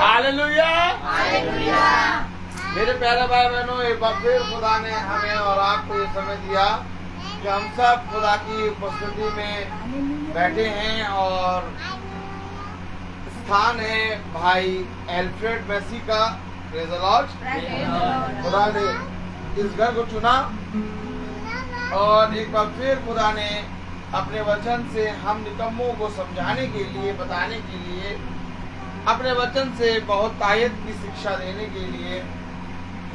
Hallelujah. मेरे प्यारे भाई बहनों, एक बार फिर खुदा ने हमें और आपको ये समय दिया कि हम सब खुदा की उपस्थिति में बैठे हैं और स्थान है भाई एल्फ्रेड मैसी का। Praise the Lord. खुदा ने इस घर को चुना और एक बार फिर खुदा ने अपने वचन से हम निकम्मों को समझाने के लिए, बताने के लिए, अपने वचन से बहुत तायत की शिक्षा देने के लिए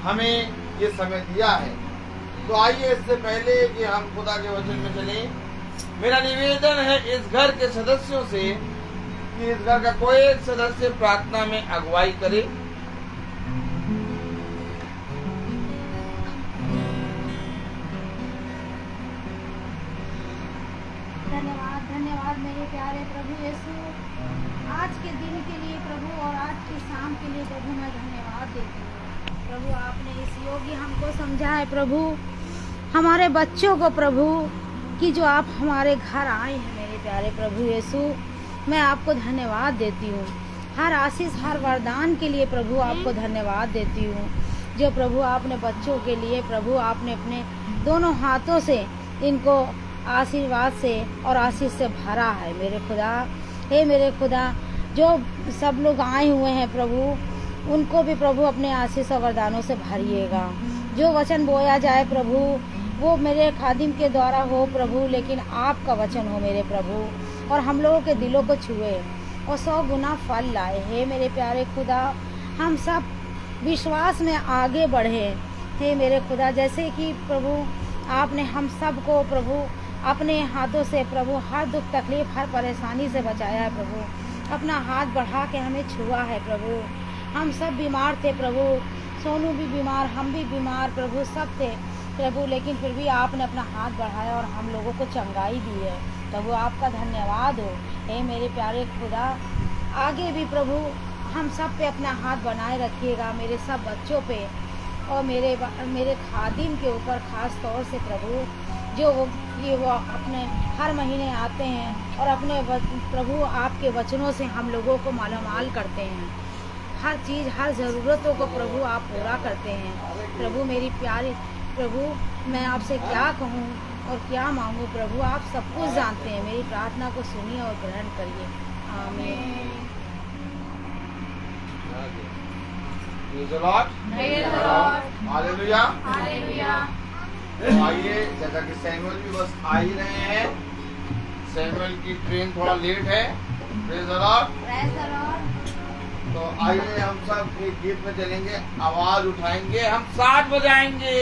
हमें ये समय दिया है। तो आइए, इससे पहले कि हम खुदा के वचन में चलें, मेरा निवेदन है इस घर के सदस्यों से कि इस घर का कोई एक सदस्य प्रार्थना में अगुवाई करे। धन्यवाद मेरे प्यारे प्रभु यीशु, आज के दिन के लिए प्रभु और आज की शाम के लिए प्रभु मैं धन्यवाद देती हूँ। प्रभु आपने इस योग्य हमको समझा है प्रभु, हमारे बच्चों को प्रभु कि जो आप हमारे घर आए हैं मेरे प्यारे प्रभु यीशु, मैं आपको धन्यवाद देती हूँ। हर आशीष, हर वरदान के लिए प्रभु आपको धन्यवाद देती हूँ। जो प्रभु आपने बच्चों के लिए प्रभु आपने अपने दोनों हाथों से इनको आशीर्वाद से और आशीष से भरा है मेरे खुदा। हे मेरे खुदा, जो सब लोग आए हुए हैं प्रभु, उनको भी प्रभु अपने आशीष और वरदानों से भरिएगा। जो वचन बोया जाए प्रभु, वो मेरे खादिम के द्वारा हो प्रभु, लेकिन आपका वचन हो मेरे प्रभु, और हम लोगों के दिलों को छुए और 100 गुना फल लाए। हे मेरे प्यारे खुदा, हम सब विश्वास में आगे बढ़े। हे मेरे खुदा, जैसे कि प्रभु आपने हम सब को प्रभु अपने हाथों से प्रभु हर दुख तकलीफ, हर परेशानी से बचाया है प्रभु। अपना हाथ बढ़ा के हमें छुआ है प्रभु। हम सब बीमार थे प्रभु, सोनू भी बीमार, हम भी बीमार प्रभु, सब थे प्रभु, लेकिन फिर भी आपने अपना हाथ बढ़ाया और हम लोगों को चंगाई दी है प्रभु। आपका धन्यवाद हो। हे मेरे प्यारे खुदा, आगे भी प्रभु हम सब पे अपना हाथ बनाए रखिएगा, मेरे सब बच्चों पे और मेरे खादिम के ऊपर खास तौर से प्रभु, जो वो अपने हर महीने आते हैं और अपने प्रभु आपके वचनों से हम लोगों को मालामाल करते हैं। हर चीज़, हर ज़रूरतों को प्रभु आप पूरा करते हैं प्रभु। मेरी प्यारी प्रभु, मैं आपसे क्या कहूँ और क्या मांगूँ प्रभु, आप सब कुछ जानते हैं। मेरी प्रार्थना को सुनिए और ग्रहण करिए। आमीन। हालेलुया। आइए, जैसा कि सैमुअल भी बस आ ही रहे हैं, सैमुअल की ट्रेन थोड़ा लेट है। Praise the Lord. तो आइए, हम सब एक गीत में चलेंगे, आवाज उठाएंगे, हम 7 बजाएंगे।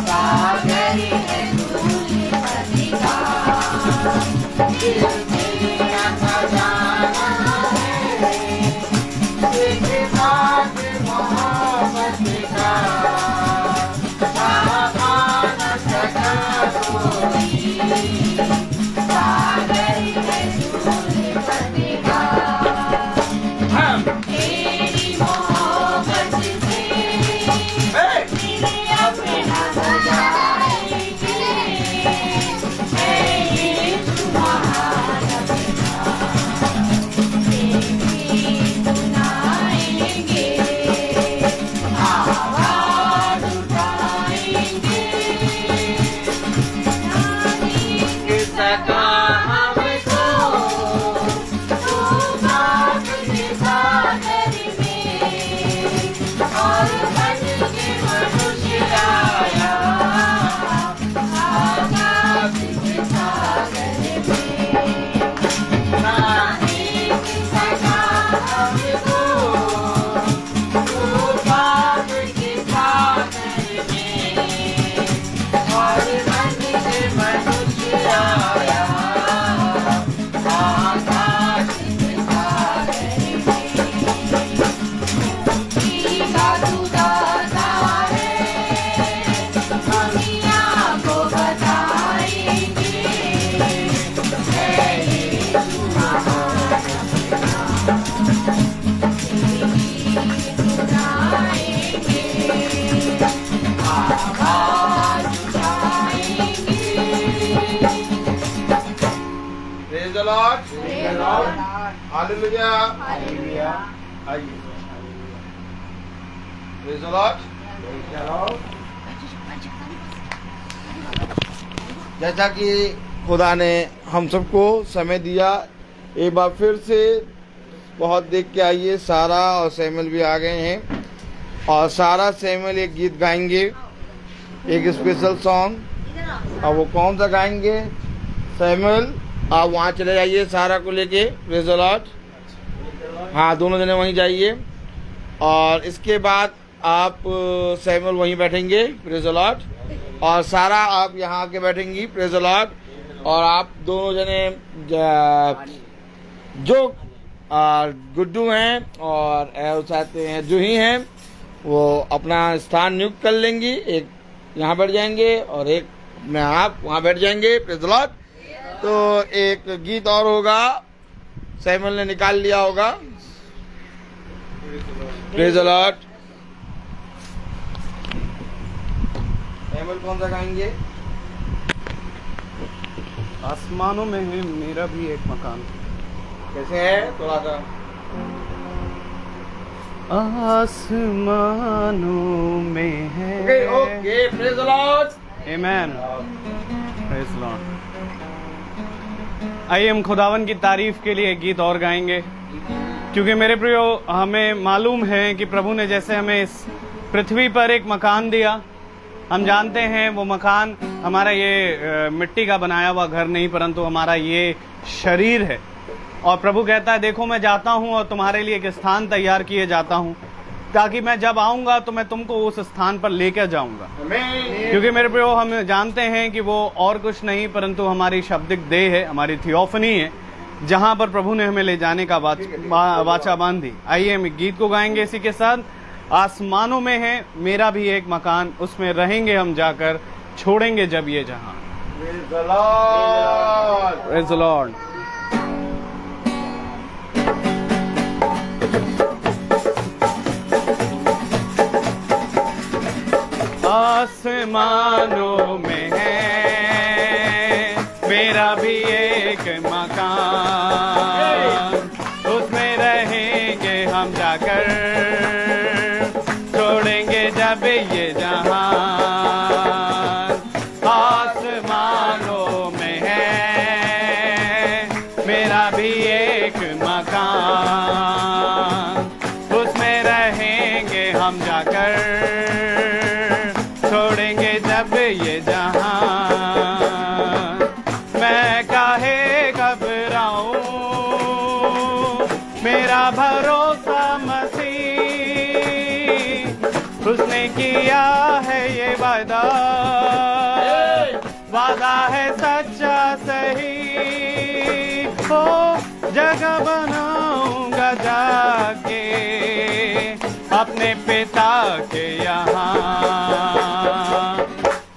सागर है धूलिपति का, दिल मेरा खजाना है, एक बात मोहब्बत का, कहा न सका कोई। सागर है धूलिपति का, तेरी मोहब्बत से दिल अपना सजाएंगे, है यीशु महान अपना, तेरी सुनाएंगे, आवाज उठाएंगे, सका हमको तू बाप के सागर में, और बन के मनुष्य आया, आकाश के सागर में, नानी की सका हमको, तू बाप के सागर में, और बन के मनुष्य आया, आकाश के सागर में, मुक्ति का दाता है, दुनिया को बताएंगे, है यीशु महान अपना, तेरी सुनाएंगे, आवाज उठाएंगे। Praise the Lord, Praise the Lord. Hallelujah, hallelujah. आइए प्रेज द लॉर्ड। जैसा कि खुदा ने हम सबको समय दिया, एक बार फिर से बहुत देख के आइए, सारा और सैमुअल भी आ गए हैं, और सारा सैमुअल एक गीत गाएंगे, एक स्पेशल सॉन्ग। और वो कौन सा गाएंगे? सैमुअल आप वहाँ चले जाइए सारा को लेके, प्रेज द लॉर्ड। हाँ, दोनों जने वहीं जाइए, और इसके बाद आप सैमुअल वहीं बैठेंगे, प्रेज द लॉर्ड, और सारा आप यहाँ आके बैठेंगी, प्रेज द लॉर्ड। और आप दोनों जने जो गुड्डू हैं और चाहते हैं जूही हैं, वो अपना स्थान नियुक्त कर लेंगी, एक यहाँ बैठ जाएंगे और एक अपने आप वहाँ बैठ जाएंगे, प्रेज द लॉर्ड। तो एक गीत और होगा, सैमुअल ने निकाल लिया होगा, प्रेज द लॉर्ड। सैमुअल कौन सा गाएंगे? आसमानों में है मेरा भी एक मकान। कैसे है थोड़ा सा? आसमानों में है। Okay okay, praise the Lord. Amen, praise Lord. आइए हम खुदावन की तारीफ के लिए एक गीत और गाएंगे, क्योंकि मेरे प्रियो हमें मालूम है कि प्रभु ने जैसे हमें इस पृथ्वी पर एक मकान दिया, हम जानते हैं वो मकान हमारा ये मिट्टी का बनाया हुआ घर नहीं, परंतु हमारा ये शरीर है। और प्रभु कहता है देखो मैं जाता हूँ और तुम्हारे लिए एक स्थान तैयार किए जाता हूँ, ताकि मैं जब आऊँगा तो मैं तुमको उस स्थान पर लेकर जाऊँगा। क्योंकि मेरे प्रियो हम जानते हैं कि वो और कुछ नहीं परंतु हमारी शाब्दिक देह है, हमारी थियोफनी है, जहाँ पर प्रभु ने हमें ले जाने का वाचा बांधी। आइए हम गीत को गाएंगे इसी के साथ। आसमानों में है मेरा भी एक मकान, उसमें रहेंगे हम जाकर, छोड़ेंगे जब ये जहां। Praise the Lord, praise the Lord. आसमानों में है मेरा भी एक मकान, उसमें रहेंगे हम जाकर, छोड़ेंगे जब ये जहान। आसमानों में है मेरा भी एक मकान, उसमें रहेंगे हम जाकर, छोड़ेंगे जब ये जहान। मैं काहे घबराऊं, मेरा भरोसा मसीह, उसने किया है ये वादा, वादा है सच्चा सही। ओ जगह बनाऊंगा जाके अपने पिता के यहाँ,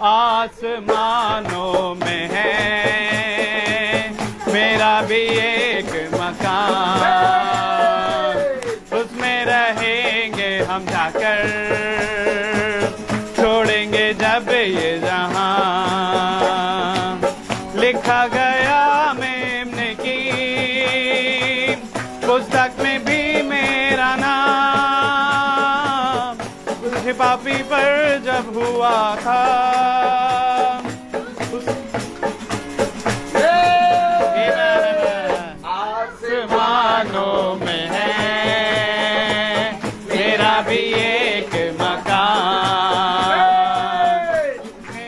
आसमानों में है मेरा भी एक मकान, उसमें रहेंगे हम जाकर, छोड़ेंगे जब ये जहां। लिखा गया मेमने की पुस्तक में भी मेरा नाम, कुछ पापी पर जब हुआ था आसमानों में है मेरा भी एक मकान,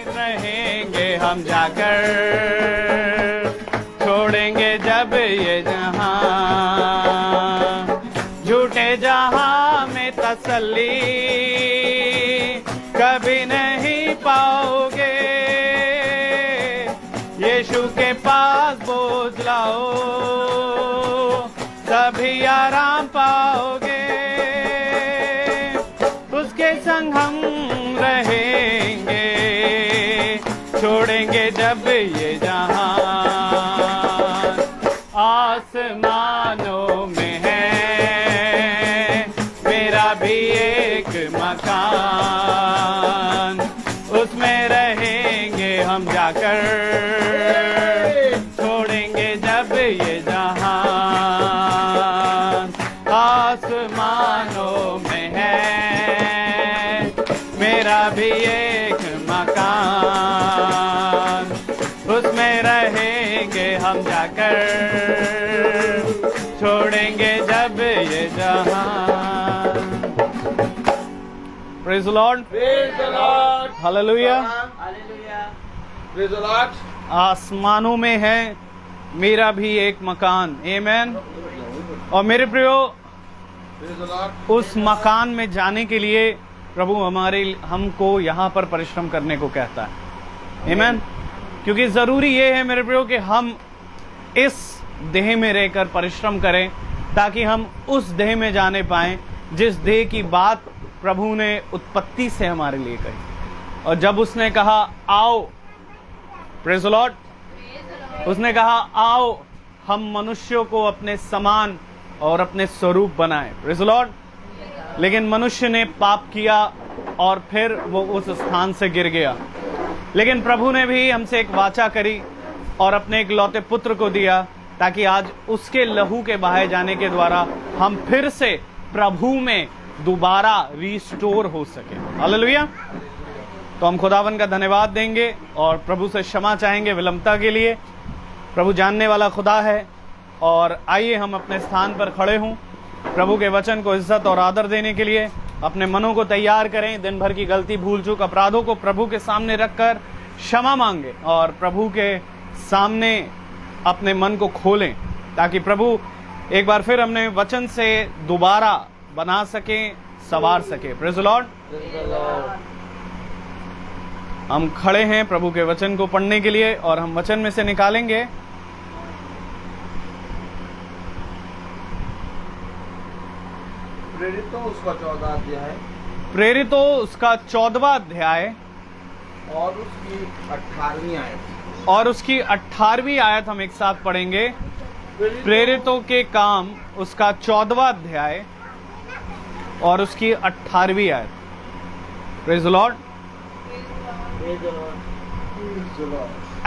रहेंगे हम जाकर, छोड़ेंगे जब ये जहां। झूठे जहां में तसल्ली कभी नहीं पाओगे, यीशु के पास बोझ लाओ तभी आराम पाओगे, उसके संग हम रहेंगे, छोड़ेंगे जब ये जहां। आसमानों में है मेरा भी एक मकान, उसमें रहेंगे हम जाकर, छोड़ेंगे जब ये जहां। आसमानों में है मेरा भी एक मकान, उसमें रहेंगे हम जाकर, छोड़ेंगे जब ये जहां। Praise the Lord. Praise the Lord. Hallelujah. Praise the Lord. आसमानों में है मेरा भी एक मकान, आमेन। और मेरे प्रियो, Praise the Lord. उस मकान में जाने के लिए प्रभु हमको यहाँ पर परिश्रम करने को कहता है, आमेन। क्योंकि जरूरी ये है मेरे प्रियो कि हम इस देह में रहकर परिश्रम करें, ताकि हम उस देह में जाने पाएं जिस देह की बात प्रभु ने उत्पत्ति से हमारे लिए कही। और जब उसने कहा आओ, प्रेज़ द लॉर्ड, उसने कहा आओ हम मनुष्यों को अपने समान और अपने स्वरूप बनाएं, प्रेज़ द लॉर्ड। लेकिन मनुष्य ने पाप किया और फिर वो उस स्थान से गिर गया। लेकिन प्रभु ने भी हमसे एक वाचा करी और अपने एक लौते पुत्र को दिया, ताकि आज उसके लहू के बहाए जाने के द्वारा हम फिर से प्रभु में दोबारा रिस्टोर हो सके। हालेलुया। तो हम खुदावन का धन्यवाद देंगे और प्रभु से क्षमा चाहेंगे विलंबता के लिए। प्रभु जानने वाला खुदा है। और आइए हम अपने स्थान पर खड़े हों, प्रभु के वचन को इज्जत और आदर देने के लिए अपने मनों को तैयार करें। दिन भर की गलती, भूल चूक, अपराधों को प्रभु के सामने रखकर क्षमा मांगे और प्रभु के सामने अपने मन को खोलें, ताकि प्रभु एक बार फिर हमने वचन से दोबारा बना सके, सवार सके। Praise the Lord. हम खड़े हैं प्रभु के वचन को पढ़ने के लिए और हम वचन में से निकालेंगे प्रेरितों उसका 14वां अध्याय प्रेरितों उसका 14वां अध्याय और उसकी 18वीं आयत। और उसकी 18वीं आयत हम एक साथ पढ़ेंगे। प्रेरितों के काम उसका 14वां अध्याय और उसकी 18वीं आयत। Praise the lord.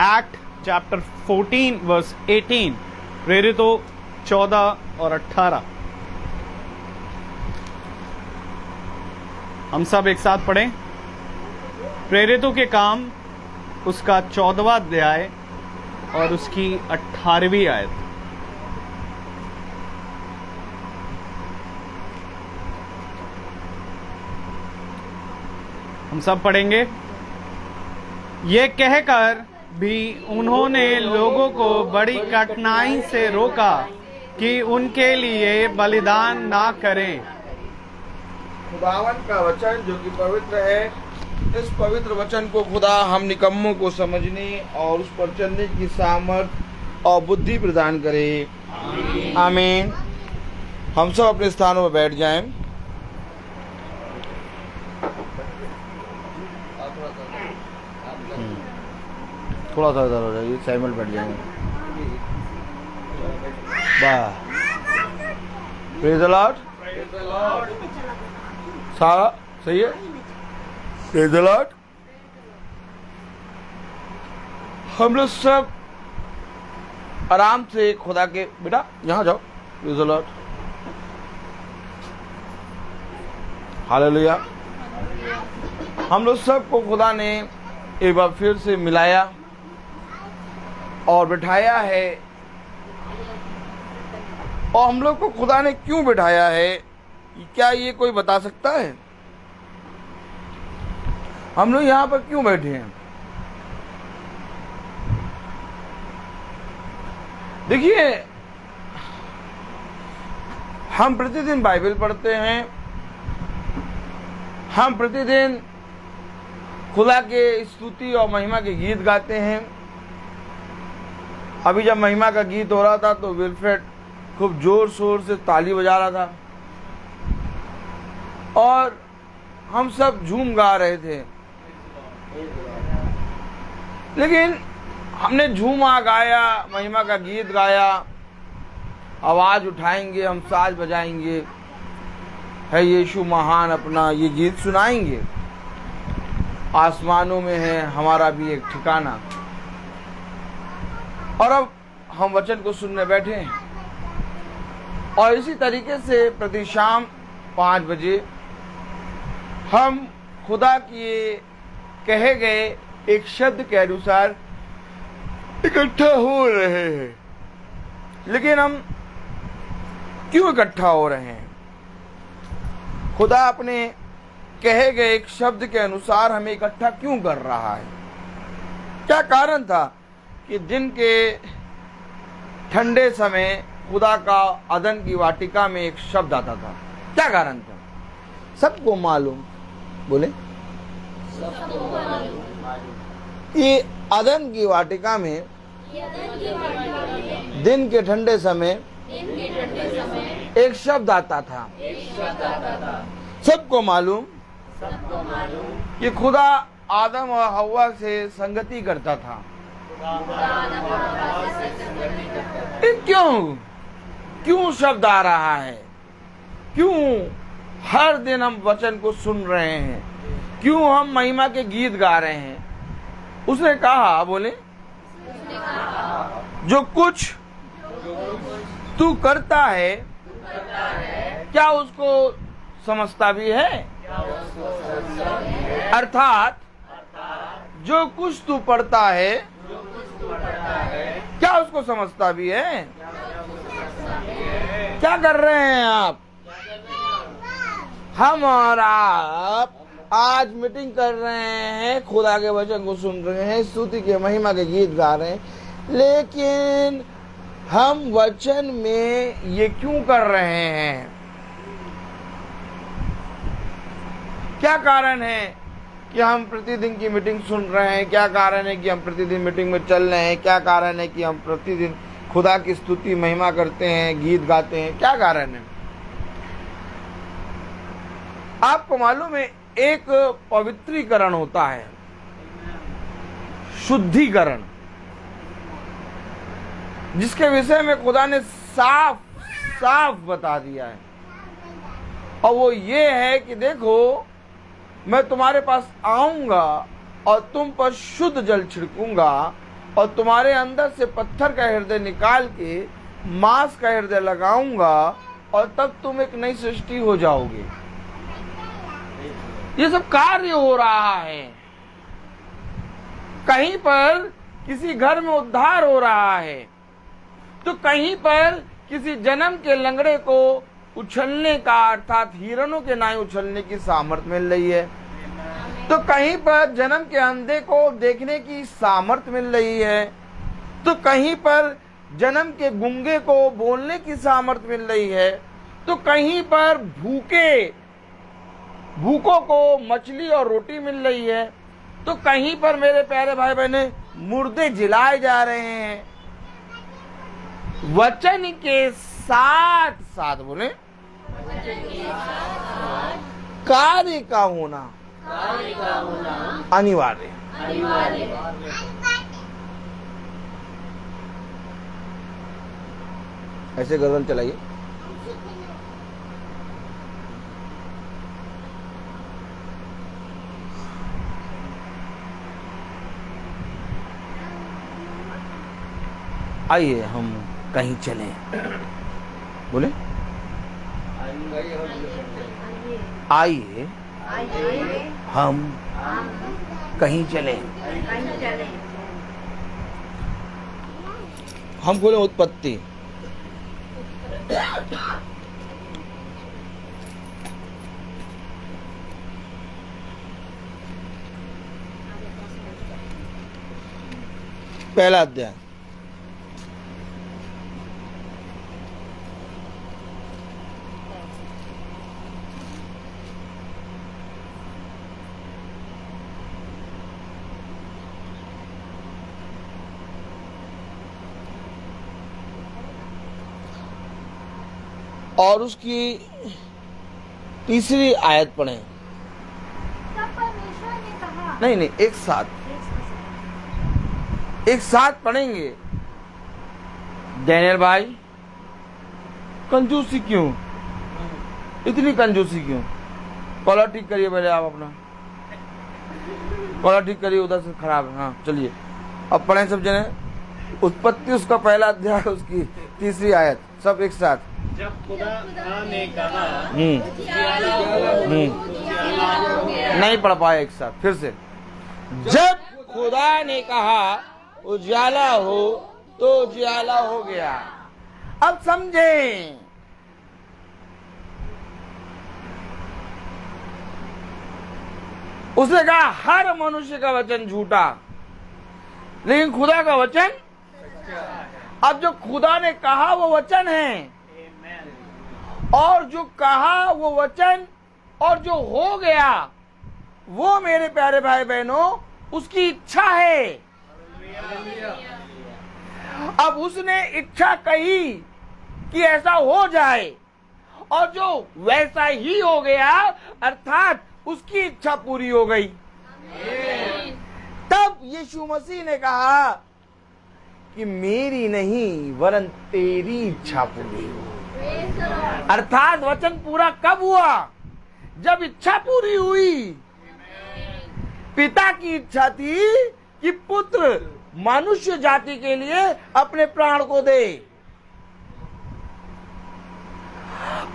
Act chapter 14 verse 18। प्रेरितों 14 और 18 हम सब एक साथ पढ़ें। प्रेरितों के काम उसका 14वां अध्याय और उसकी 18वीं आयत। हम सब पढ़ेंगे। ये कहकर भी उन्होंने लोगों को बड़ी कठिनाई से रोका कि उनके लिए बलिदान ना करें। खुदावन का वचन जो कि पवित्र है इस पवित्र वचन को खुदा हम निकम्मों को समझने और उस पर चलने की सामर्थ और बुद्धि प्रदान करे। आमीन। हम सब अपने स्थानों पर बैठ जाएं। थोड़ा सा इधर हो जाइए, सैमुअल बैठ जाएंगे। वाह, प्रेज़ द लॉर्ड। सारा सही है, प्रेज़ द लॉर्ड। हम लोग सब आराम से खुदा के, बेटा यहाँ जाओ, प्रेज़ द लॉर्ड, हालेलुया। हम लोग सबको खुदा ने एक बार फिर से मिलाया और बिठाया है। और हम लोग को खुदा ने क्यों बिठाया है, क्या ये कोई बता सकता है? हम लोग यहाँ पर क्यों बैठे हैं? देखिए, हम प्रतिदिन बाइबल पढ़ते हैं, हम प्रतिदिन खुदा के स्तुति और महिमा के गीत गाते हैं। अभी जब महिमा का गीत हो रहा था तो विल्फ्रेड खूब जोर शोर से ताली बजा रहा था और हम सब झूम गा रहे थे। लेकिन हमने झूमा, गाया, महिमा का गीत गाया, आवाज उठाएंगे, हम साज बजाएंगे, है यीशु महान, अपना ये गीत सुनाएंगे। आसमानों में है हमारा भी एक ठिकाना। और अब हम वचन को सुनने बैठे हैं और इसी तरीके से प्रति शाम 5 बजे हम खुदा के कहे गए एक शब्द के अनुसार इकट्ठा हो रहे हैं। लेकिन हम क्यों इकट्ठा हो रहे हैं? खुदा अपने कहे गए एक शब्द के अनुसार हमें इकट्ठा क्यों कर रहा है? क्या कारण था कि दिन के ठंडे समय खुदा का अदन की वाटिका में एक शब्द आता था? क्या कारण था? सबको मालूम, बोले। ये अदन की वाटिका में दिन के ठंडे समय एक शब्द आता था। सबको मालूम कि खुदा आदम और हव्वा से संगति करता था। क्यों शब्द आ रहा है? क्यों हर दिन हम वचन को सुन रहे हैं? क्यों हम महिमा के गीत गा रहे हैं? उसने कहा, बोले, जो कुछ तू करता है क्या उसको समझता भी है? अर्थात जो कुछ तू पढ़ता है क्या उसको समझता भी है? क्या कर रहे हैं आप? हम और आप आज मीटिंग कर रहे हैं, खुदा के वचन को सुन रहे हैं, स्तुति के महिमा के गीत गा रहे हैं, लेकिन हम वचन में ये क्यों कर रहे हैं? क्या कारण है कि हम प्रतिदिन की मीटिंग सुन रहे हैं? क्या कारण है कि हम प्रतिदिन मीटिंग में चल रहे हैं? क्या कारण है कि हम प्रतिदिन खुदा की स्तुति महिमा करते हैं, गीत गाते हैं? क्या कारण है? आपको मालूम है, एक पवित्रीकरण होता है, शुद्धिकरण, जिसके विषय में खुदा ने साफ साफ बता दिया है। और वो ये है कि देखो, मैं तुम्हारे पास आऊंगा और तुम पर शुद्ध जल छिड़कूंगा और तुम्हारे अंदर से पत्थर का हृदय निकाल के मांस का हृदय लगाऊंगा और तब तुम एक नई सृष्टि हो जाओगे। ये सब कार्य हो रहा है। कहीं पर किसी घर में उद्धार हो रहा है, तो कहीं पर किसी जन्म के लंगड़े को उछलने का, अर्थात हिरणों के नाई उछलने की सामर्थ मिल रही है, तो कहीं पर जन्म के अंधे को देखने की सामर्थ मिल रही है, तो कहीं पर जन्म के गूंगे को बोलने की सामर्थ मिल रही है, तो कहीं पर भूखे भूखों को मछली और रोटी मिल रही है, तो कहीं पर मेरे प्यारे भाई बहने मुर्दे जिलाए जा रहे हैं। वचन के साथ साथ बोले कार्य का होना अनिवार्य। ऐसे गर्दन चलाइए। आइए हम कहीं चलें। बोले आइए हम कहीं चलें। हम बोले उत्पत्ति। पहला अध्याय। और उसकी तीसरी आयत पढ़ें। तब परमेश्वर ने कहा, नहीं, एक साथ पढ़ेंगे। डैनियल भाई, कंजूसी क्यों, इतनी कंजूसी क्यों? कॉलर ठीक करिए पहले आप अपना, कॉलर ठीक करिए, उधर से खराब है। हाँ चलिए अब पढ़ें सब जने। उत्पत्ति उसका पहला अध्याय, उसकी तीसरी आयत, सब एक साथ। जब खुदा ने कहा नहीं पढ़ पाए एक साथ, फिर से। जब खुदा ने कहा उजाला हो तो उजाला हो गया। अब समझें, उसने कहा हर मनुष्य का वचन झूठा, लेकिन खुदा का वचन। अब जो खुदा ने कहा वो वचन है, और जो कहा वो वचन और जो हो गया वो मेरे प्यारे भाई बहनों उसकी इच्छा है। अब उसने इच्छा कही कि ऐसा हो जाए, और जो वैसा ही हो गया, अर्थात उसकी इच्छा पूरी हो गई। तब यीशु मसीह ने कहा कि मेरी नहीं वरन तेरी इच्छा पूरी हो। अर्थात वचन पूरा कब हुआ? जब इच्छा पूरी हुई। पिता की इच्छा थी कि पुत्र मनुष्य जाति के लिए अपने प्राण को दे।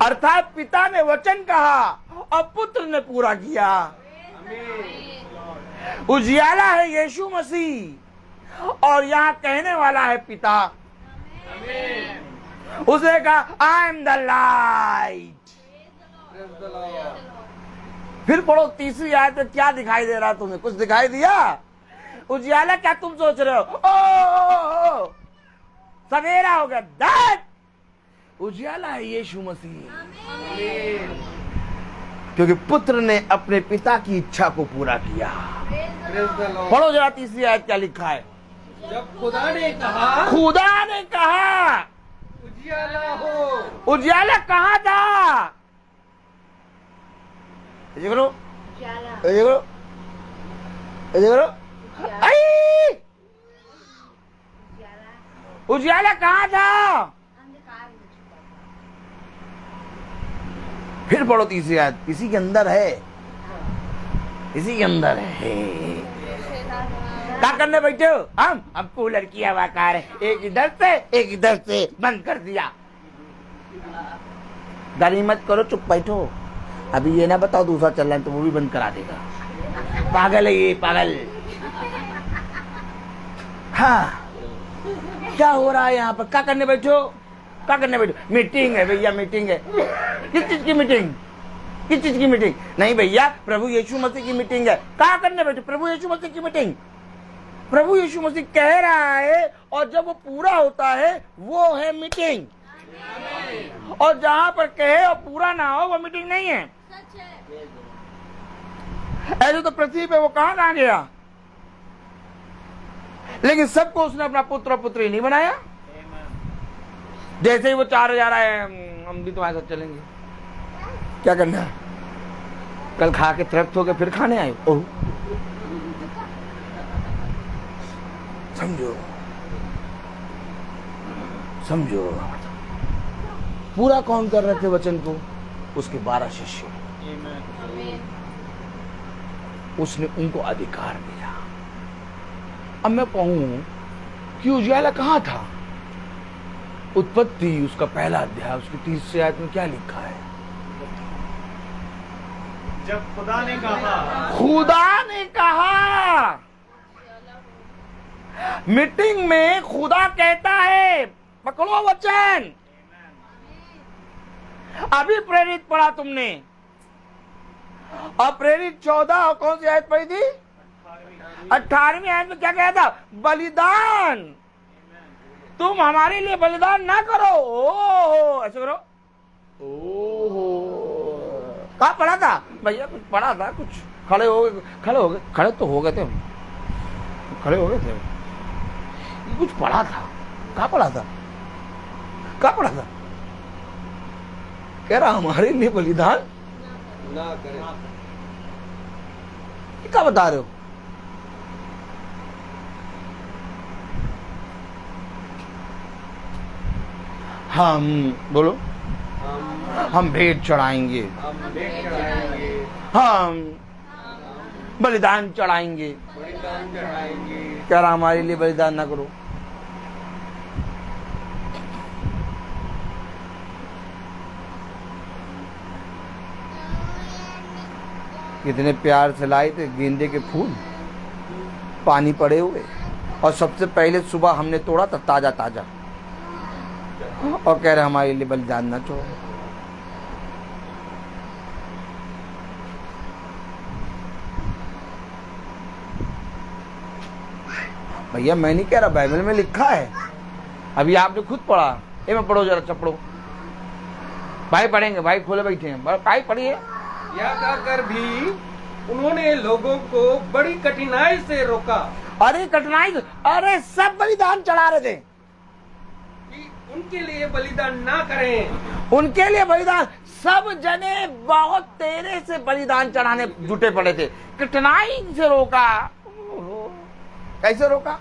अर्थात पिता ने वचन कहा और पुत्र ने पूरा किया। उजियाला है यीशु मसीह, और यहाँ कहने वाला है पिता। उसने कहा आई एम द लाइट। फिर पढ़ो तीसरी आयत में, क्या दिखाई दे रहा तुम्हें? कुछ दिखाई दिया? उजियाला क्या तुम सोच रहे हो? ओ सवेरा हो गया। दैट उजियाला है यीशु मसीह, क्योंकि पुत्र ने अपने पिता की इच्छा को पूरा किया। पढ़ो जरा तीसरी आयत, क्या लिखा है? जब खुदा ने कहा उजियाला हो। उजियाला कहाँ था? ये करो, ये करो, ये करो। आई! उजियाला कहाँ था? फिर पढ़ो तीसरी आयत, इसी के अंदर है, इसी के अंदर है। क्या करने बैठे हो? हम कूलर की हवा खा रहे, एक इधर से बंद कर दिया। गाली मत करो, चुप बैठो। अभी ये ना बताओ दूसरा चल रहा है तो वो भी बंद करा देगा। पागल है ये, पागल। हाँ क्या हो रहा है यहाँ पर? क्या करने बैठो? क्या करने बैठो? मीटिंग है भैया, मीटिंग है। किस चीज की मीटिंग? किस चीज की मीटिंग? नहीं भैया, प्रभु यीशु मसीह की मीटिंग है। क्या करने बैठे? प्रभु यीशु मसीह की मीटिंग। प्रभु यीशु मसीह कह रहा है, और जब वो पूरा होता है वो है मीटिंग। और जहां पर कहे और पूरा ना हो वो मीटिंग नहीं है। ऐसे तो पृथ्वी पे वो कहां गया, लेकिन सबको उसने अपना पुत्र और पुत्री नहीं बनाया। जैसे ही वो 4000 आए, हम भी तुम्हारे साथ चलेंगे, क्या करना है, कल खा के तृप्त हो गए फिर खाने आए। ओह, समझो समझो, पूरा कौन कर रहे थे वचन को, उसके 12 शिष्य, उसने उनको अधिकार दिया। अब मैं कहूं कि उजियाला कहां था। उत्पत्ति उसका पहला अध्याय उसकी 30 आयत में क्या लिखा है, जब खुदा ने कहा, मीटिंग में खुदा कहता है, पकड़ो वचन। अभी प्रेरित पढ़ा तुमने, और प्रेरित 14 और कौन सी आयत पढ़ी थी, 18वीं आयत में क्या कहा था, बलिदान, तुम हमारे लिए बलिदान ना करो। ओहो, ऐसे करो। ओहो, कहाँ पढ़ा था भैया, कुछ पढ़ा था, कुछ खड़े हो गए, खड़े तो हो गए थे, खड़े हो गए थे, कुछ पढ़ा था, कहाँ पढ़ा था, कह रहा हमारे लिए बलिदान ना करे। क्या बता रहे हो, हम बोलो, हम भेंट चढ़ाएंगे, हम बलिदान चढ़ाएंगे, कह रहा हमारे लिए बलिदान ना करो। कितने प्यार से लाए थे गेंदे के फूल, पानी पड़े हुए, और सबसे पहले सुबह हमने तोड़ा था ताजा ताजा, और कह रहे हमारे लिए बलिदान ना छोड़ो। भैया मैं नहीं कह रहा, बाइबल में लिखा है, अभी आपने खुद पढ़ा। ए मैं पढ़ो जरा, चपड़ो भाई, पढ़ेंगे भाई, खोले बैठे हैं भाई, पढ़िए। यह कहकर भी उन्होंने लोगों को बड़ी कठिनाई से रोका। अरे कठिनाई, अरे सब बलिदान चढ़ा रहे थे कि उनके लिए बलिदान ना करें, उनके लिए बलिदान, सब जने बहुत तेरे से बलिदान चढ़ाने जुटे पड़े थे। कठिनाई से रोका। कैसे रोका,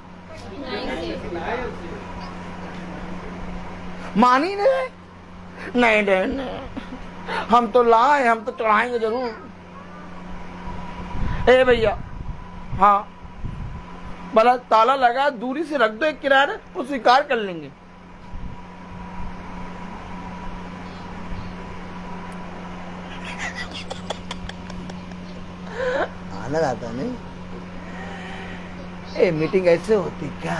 मानी नहीं, हम तो लाए, हम तो चढ़ाएंगे जरूर। ए भैया, हाँ भला ताला लगा, दूरी से रख दो एक किनारे, वो स्वीकार कर लेंगे। आनंद आता नहीं। ए मीटिंग ऐसे होती क्या,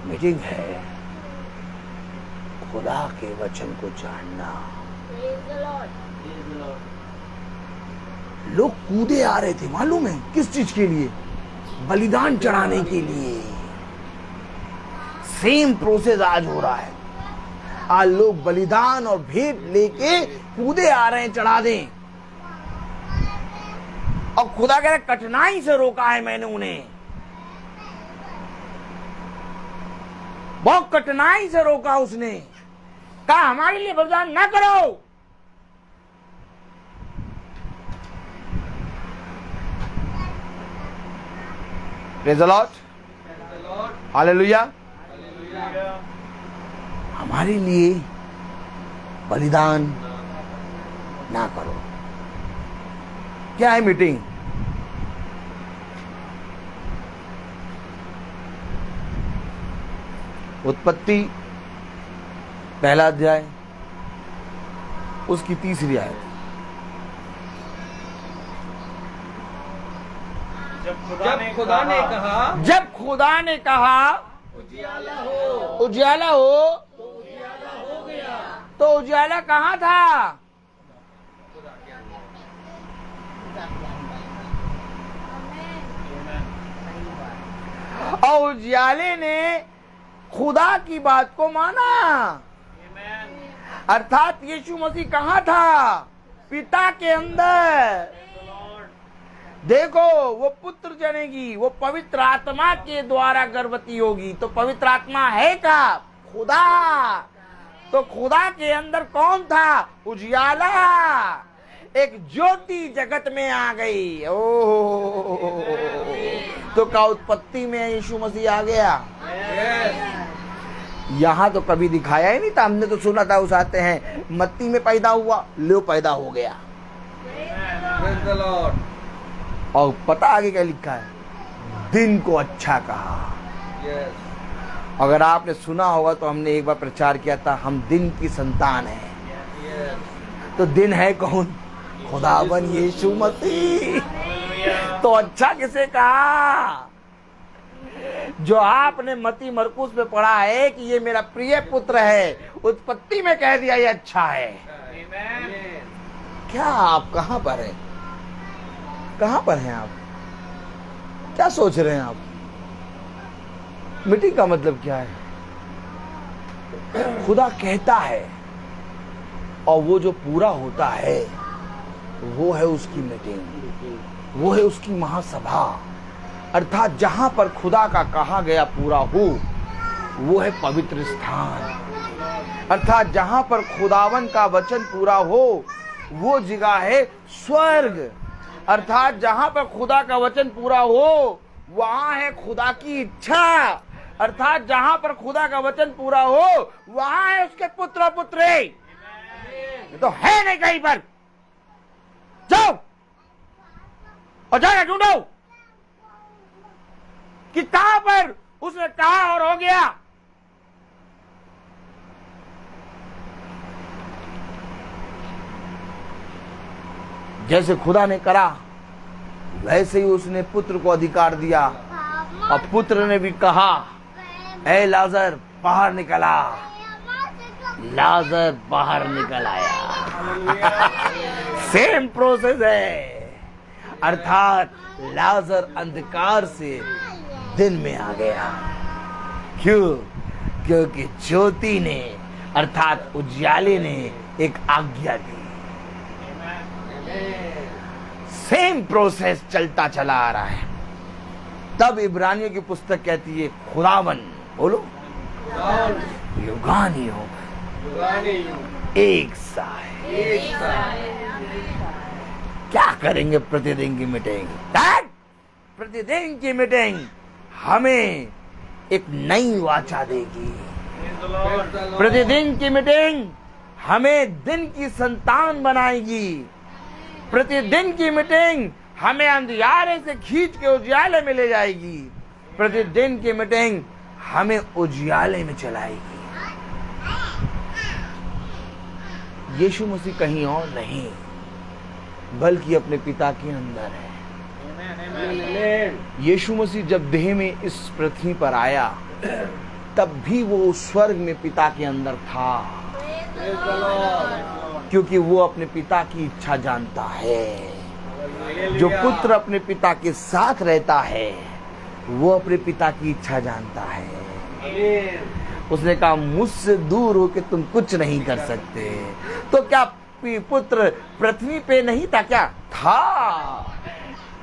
मीटिंग है खुदा के वचन को जानना। लोग कूदे आ रहे थे, मालूम है किस चीज के लिए, बलिदान चढ़ाने के लिए। सेम प्रोसेस आज हो रहा है, आज लोग बलिदान और भेंट लेके कूदे आ रहे हैं, चढ़ा दें। और खुदा कह रहे कठिनाई से रोका है मैंने उन्हें, बहुत कठिनाई से रोका उसने, कहा हमारे लिए बलिदान ना करो। Praise the Lord, hallelujah. हमारे लिए बलिदान ना करो। क्या है मीटिंग, उत्पत्ति पहला अध्याय उसकी 3री आयत। जब खुदा ने कहा उजियाला हो, तो उजियाला कहाँ था, और उजियाले ने खुदा की बात को माना। अर्थात यीशु मसीह कहाँ था? पिता के अंदर। देखो, वो पुत्र जनेगी, वो पवित्र आत्मा के द्वारा गर्भवती होगी। तो पवित्र आत्मा है का? खुदा। तो खुदा के अंदर कौन था? उजियाला, एक ज्योति जगत में आ गई। ओह, तो क्या उत्पत्ति में यीशु मसीह आ गया? यहाँ तो कभी दिखाया ही नहीं था। हमने तो सुना था, उस आते हैं मत्ती में पैदा हुआ, लो पैदा हो गया। और पता आगे क्या लिखा है? दिन को अच्छा कहा। अगर आपने सुना होगा तो हमने एक बार प्रचार किया था, हम दिन की संतान हैं। तो दिन है कौन? खुदावन यीशु मसीह। तो अच्छा किसे कहा? जो आपने मत्ती मरकुस में पढ़ा है कि ये मेरा प्रिय पुत्र है, उत्पत्ति में कह दिया ये अच्छा है। क्या आप कहां पर हैं? कहां पर हैं आप? क्या सोच रहे हैं आप? मीटिंग का मतलब क्या है? खुदा कहता है और वो जो पूरा होता है वो है उसकी मीटिंग, वो है उसकी महासभा। अर्थात जहां पर खुदा का कहा गया पूरा हो वो है पवित्र स्थान। अर्थात जहां पर खुदावन का वचन पूरा हो वो जगह है स्वर्ग। अर्थात जहां पर खुदा का वचन पूरा हो वहां है खुदा की इच्छा। अर्थात जहां पर खुदा का वचन पूरा हो वहां है उसके पुत्र पुत्री। तो है नहीं कहीं पर। जाओ और जाकर ढूंढो कि कहां पर उसने कहा और हो गया। जैसे खुदा ने करा वैसे ही उसने पुत्र को अधिकार दिया और पुत्र ने भी कहा, ए लाजर बाहर निकला। लाजर बाहर निकल आया। सेम प्रोसेस है। अर्थात लाजर अंधकार से दिन में आ गया। क्यों? क्योंकि ज्योति ने अर्थात उजियाले ने एक आज्ञा दी। सेम प्रोसेस चलता चला आ रहा है। तब इब्रानियों की पुस्तक कहती है खुदावन, बोलो, युगानियों एक सा है। क्या करेंगे प्रतिदिन की मीटिंग? प्रतिदिन की मीटिंग हमें एक नई वाचा देगी। प्रतिदिन की मीटिंग हमें दिन की संतान बनाएगी। प्रतिदिन की मीटिंग हमें अंधियारे से खींच के उजियाले में ले जाएगी। प्रतिदिन की मीटिंग हमें उजियाले में चलाएगी। यीशु मसीह कहीं और नहीं बल्कि अपने पिता के अंदर है। यीशु मसीह जब देह में इस पृथ्वी पर आया तब भी वो स्वर्ग में पिता के अंदर था, क्योंकि वो अपने पिता की इच्छा जानता है। जो पुत्र अपने पिता के साथ रहता है वो अपने पिता की इच्छा जानता है। उसने कहा मुझसे दूर होकर तुम कुछ नहीं कर सकते। तो क्या पुत्र पृथ्वी पे नहीं था? क्या था,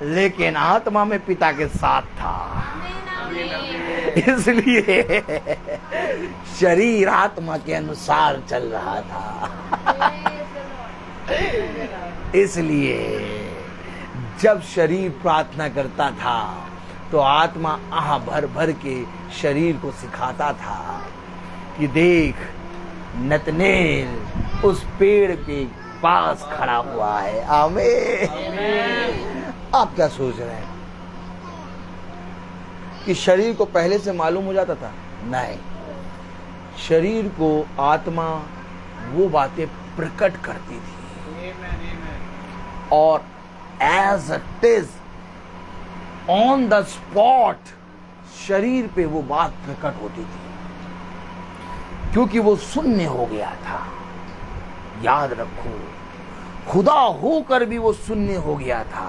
लेकिन आत्मा में पिता के साथ था। इसलिए शरीर आत्मा के अनुसार चल रहा था। इसलिए जब शरीर प्रार्थना करता था तो आत्मा आह भर भर के शरीर को सिखाता था कि देख, नतनेल उस पेड़ के पास खड़ा हुआ है। आमीन। आप क्या सोच रहे हैं कि शरीर को पहले से मालूम हो जाता था? नहीं, शरीर को आत्मा वो बातें प्रकट करती थी और as it is on the spot शरीर पे वो बात प्रकट होती थी, क्योंकि वो शून्य हो गया था। याद रखो, खुदा होकर भी वो शून्य हो गया था।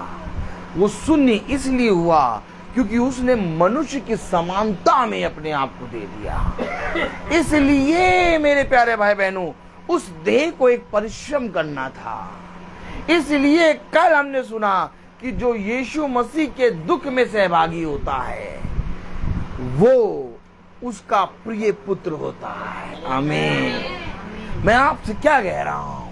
वो शून्य इसलिए हुआ क्योंकि उसने मनुष्य की समानता में अपने आप को दे दिया। इसलिए मेरे प्यारे भाई बहनों, उस देह को एक परिश्रम करना था। इसलिए कल हमने सुना कि जो यीशु मसीह के दुख में सहभागी होता है वो उसका प्रिय पुत्र होता है। आमीन। मैं आपसे क्या कह रहा हूं,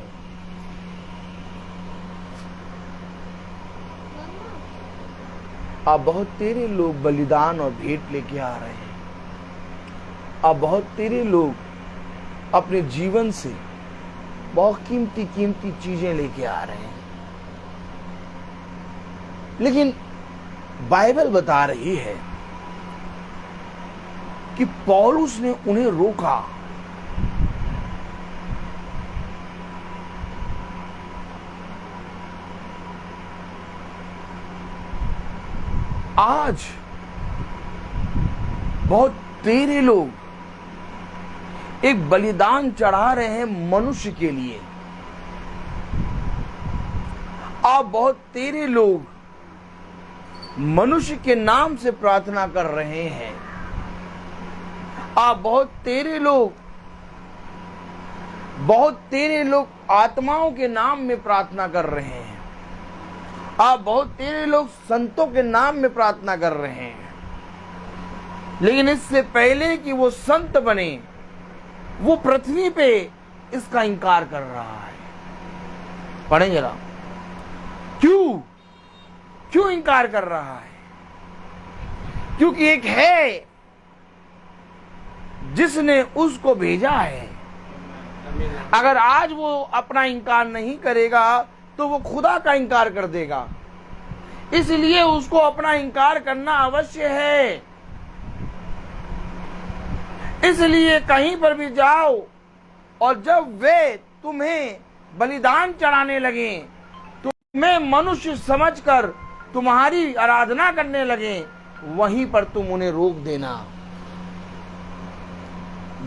अब बहुत तेरे लोग बलिदान और भेंट लेके आ रहे हैं। अब बहुत तेरे लोग अपने जीवन से बहुत कीमती कीमती चीजें लेके आ रहे हैं, लेकिन बाइबल बता रही है कि पौलुस ने उन्हें रोका। आज बहुत तेरे लोग एक बलिदान चढ़ा रहे हैं मनुष्य के लिए। आप बहुत तेरे लोग मनुष्य के नाम से प्रार्थना कर रहे हैं। आप बहुत तेरे लोग आत्माओं के नाम में प्रार्थना कर रहे हैं। आप बहुत तेरे लोग संतों के नाम में प्रार्थना कर रहे हैं, लेकिन इससे पहले कि वो संत बने वो पृथ्वी पे इसका इनकार कर रहा है। पढ़ें जरा, क्यों इनकार कर रहा है? क्योंकि एक है जिसने उसको भेजा है। अगर आज वो अपना इनकार नहीं करेगा तो वो खुदा का इनकार कर देगा। इसलिए उसको अपना इनकार करना अवश्य है। इसलिए कहीं पर भी जाओ और जब वे तुम्हें बलिदान चढ़ाने लगे, तुम्हें मनुष्य समझकर तुम्हारी आराधना करने लगे, वहीं पर तुम उन्हें रोक देना।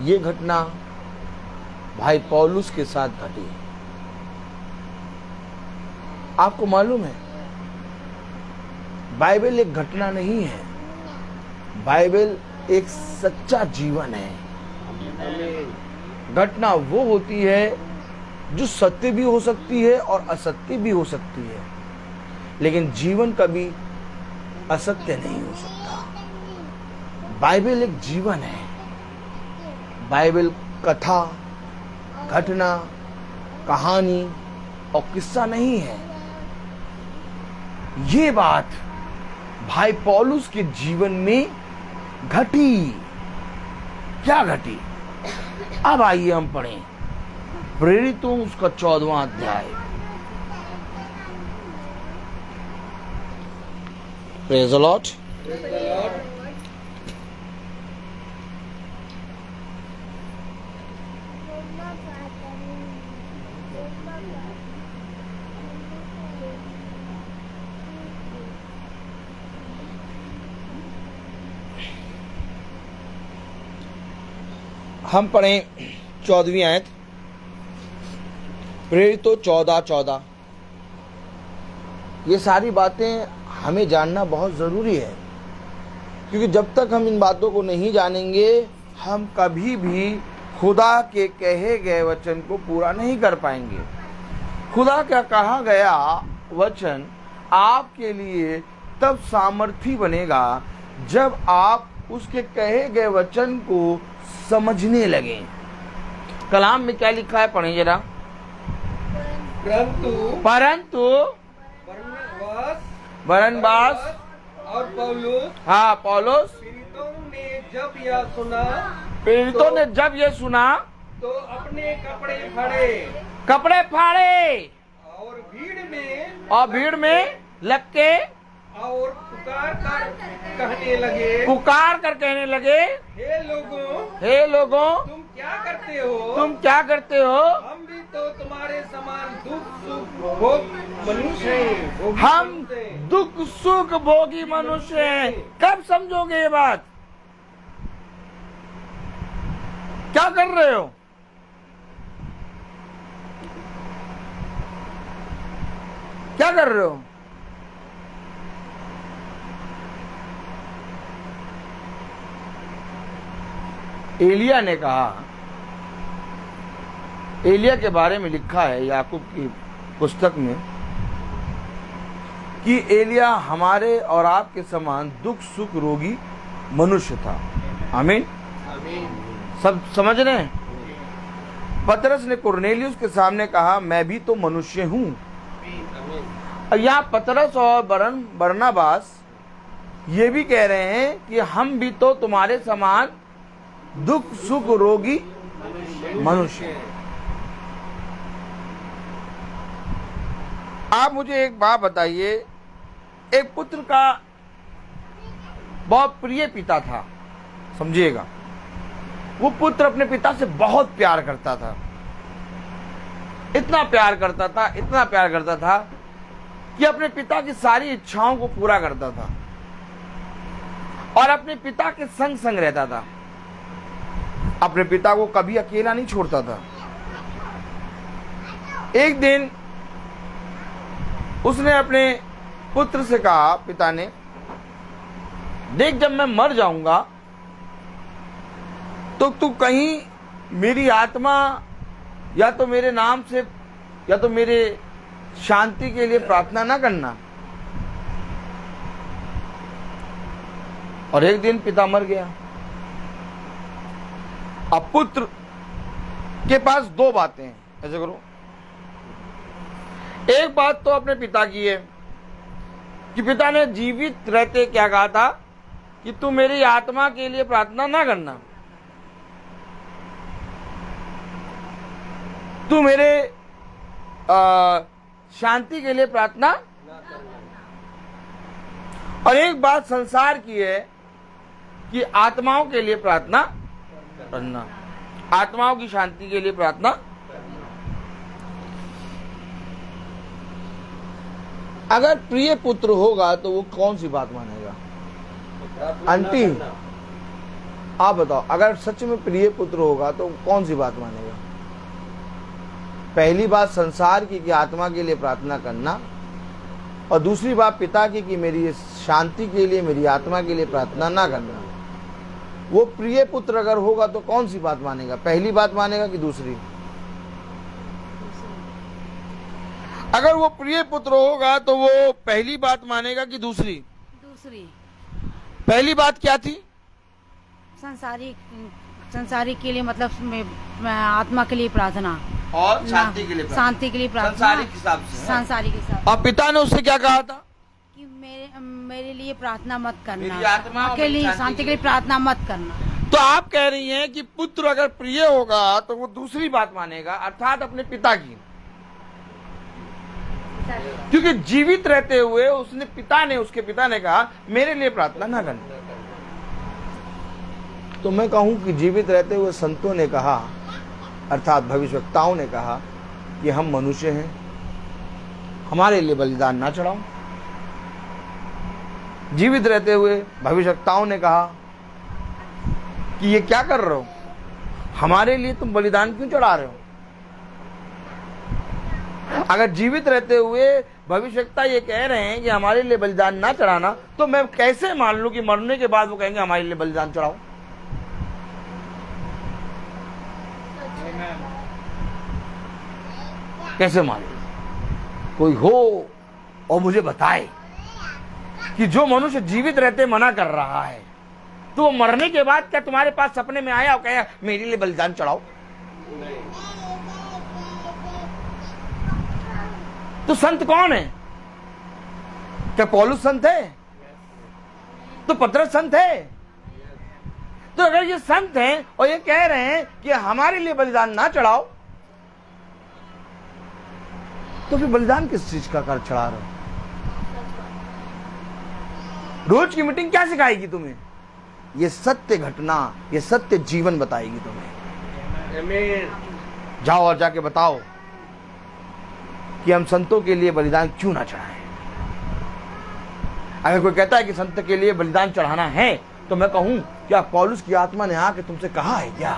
ये घटना भाई पौलुस के साथ घटी। आपको मालूम है बाइबल एक घटना नहीं है, बाइबल एक सच्चा जीवन है। घटना वो होती है जो सत्य भी हो सकती है और असत्य भी हो सकती है, लेकिन जीवन कभी असत्य नहीं हो सकता। बाइबल एक जीवन है। बाइबल कथा, घटना, कहानी और किस्सा नहीं है। ये बात भाई पौलुस के जीवन में घटी। क्या घटी? अब आइए हम पढ़ें प्रेरितों उसका 14वां अध्याय। Praise the Lord. हम पढ़ें 14वीं आयत, प्रेरितों 14:14। ये सारी बातें हमें जानना बहुत ज़रूरी है, क्योंकि जब तक हम इन बातों को नहीं जानेंगे हम कभी भी खुदा के कहे गए वचन को पूरा नहीं कर पाएंगे। खुदा का कहा गया वचन आपके लिए तब सामर्थी बनेगा जब आप उसके कहे गए वचन को समझने लगे। कलाम में क्या लिखा है, पढ़ें जरा। परंतु बरनबास और पौलुस, हाँ पौलुस, प्रेरितों ने जब यह सुना तो अपने कपड़े फाड़े और भीड़ में लग के और पुकार कर कहने लगे, हे लोगों तुम क्या करते हो? हम भी तो तुम्हारे समान दुख सुख भोगी मनुष्य हैं। हम दुख सुख भोगी मनुष्य हैं। कब समझोगे ये बात? क्या कर रहे हो? क्या कर रहे हो? एलिया ने कहा एलिया के बारे में लिखा है याकूब की पुस्तक में कि एलिया हमारे और आपके समान दुख सुख रोगी मनुष्य था। आमीन। सब समझ रहे हैं? पतरस ने कुरनेलियुस के सामने कहा, मैं भी तो मनुष्य हूं। यहाँ पतरस और बरनबास ये भी कह रहे हैं कि हम भी तो तुम्हारे समान दुख सुख रोगी मनुष्य हैं। आप मुझे एक बात बताइए, एक पुत्र का बहुत प्रिय पिता था, समझिएगा, वो पुत्र अपने पिता से बहुत प्यार करता था, इतना प्यार करता था, इतना प्यार करता था कि अपने पिता की सारी इच्छाओं को पूरा करता था और अपने पिता के संग संग रहता था, अपने पिता को कभी अकेला नहीं छोड़ता था। एक दिन उसने अपने पुत्र से कहा, पिता ने, देख जब मैं मर जाऊंगा तो तू कहीं मेरी आत्मा या तो मेरे नाम से या तो मेरे शांति के लिए प्रार्थना ना करना। और एक दिन पिता मर गया। अब पुत्र के पास दो बातें हैं, ऐसे करो। एक बात तो अपने पिता की है कि पिता ने जीवित रहते क्या कहा था कि तू मेरी आत्मा के लिए प्रार्थना ना करना, तू मेरे शांति के लिए प्रार्थना। और एक बात संसार की है कि आत्माओं के लिए प्रार्थना करना, आत्माओं की शांति के लिए प्रार्थना। अगर प्रिय पुत्र होगा तो वो कौन सी बात मानेगा? आंटी आप बताओ, अगर सच में प्रिय पुत्र होगा तो कौन सी बात मानेगा? पहली बात संसार की कि आत्मा के लिए प्रार्थना करना, और दूसरी बात पिता की कि मेरी शांति के लिए, मेरी आत्मा के लिए प्रार्थना ना करना। वो प्रिय पुत्र अगर होगा तो कौन सी बात मानेगा? पहली बात मानेगा कि दूसरी? अगर वो प्रिय पुत्र होगा तो वो पहली बात मानेगा कि दूसरी? दूसरी। पहली बात क्या थी? संसारिक के लिए, मतलब आत्मा के लिए प्रार्थना और शांति के लिए प्रार्थना। शांति के लिए प्रार्थना सांसारिक हिसाब से। सांसारिक हिसाब। और पिता ने उससे क्या कहा था कि मेरे लिए प्रार्थना मत करना, मेरी आत्मा और के लिए मेरी शांति के लिए प्रार्थना मत करना। तो आप कह रही हैं कि पुत्र अगर प्रिय होगा तो वो दूसरी बात मानेगा, अर्थात अपने पिता की, क्योंकि जीवित रहते हुए उसके पिता ने कहा मेरे लिए प्रार्थना ना करना। तो मैं कहूं कि जीवित रहते हुए संतों ने कहा, अर्थात भविष्यवक्ताओं ने कहा कि हम मनुष्य हैं, हमारे लिए बलिदान ना चढ़ाओ। जीवित रहते हुए भविष्यवक्ताओं ने कहा कि ये क्या कर रहे हो, हमारे लिए तुम बलिदान क्यों चढ़ा रहे हो? अगर जीवित रहते हुए भविष्यवक्ता ये कह रहे हैं कि हमारे लिए बलिदान ना चढ़ाना, तो मैं कैसे मान लूं कि मरने के बाद वो कहेंगे हमारे लिए बलिदान चढ़ाओ? कैसे मान लूं? कोई हो और मुझे बताए कि जो मनुष्य जीवित रहते मना कर रहा है, तो वो मरने के बाद क्या तुम्हारे पास सपने में आया और कहा मेरे लिए बलिदान चढ़ाओ? तो संत कौन है? क्या पौलुस संत है? तो पतरस संत है? तो अगर ये संत हैं और ये कह रहे हैं कि हमारे लिए बलिदान ना चढ़ाओ, तो फिर बलिदान किस चीज का कर चढ़ा रहे हो? रोज की मीटिंग क्या सिखाएगी तुम्हें? ये सत्य घटना, ये सत्य जीवन बताएगी तुम्हें। जाओ और जाके बताओ कि हम संतों के लिए बलिदान क्यों ना चढ़ाएं। अगर कोई कहता है कि संत के लिए बलिदान चढ़ाना है, तो मैं कहूं क्या पौलुस की आत्मा ने आके तुमसे कहा है क्या?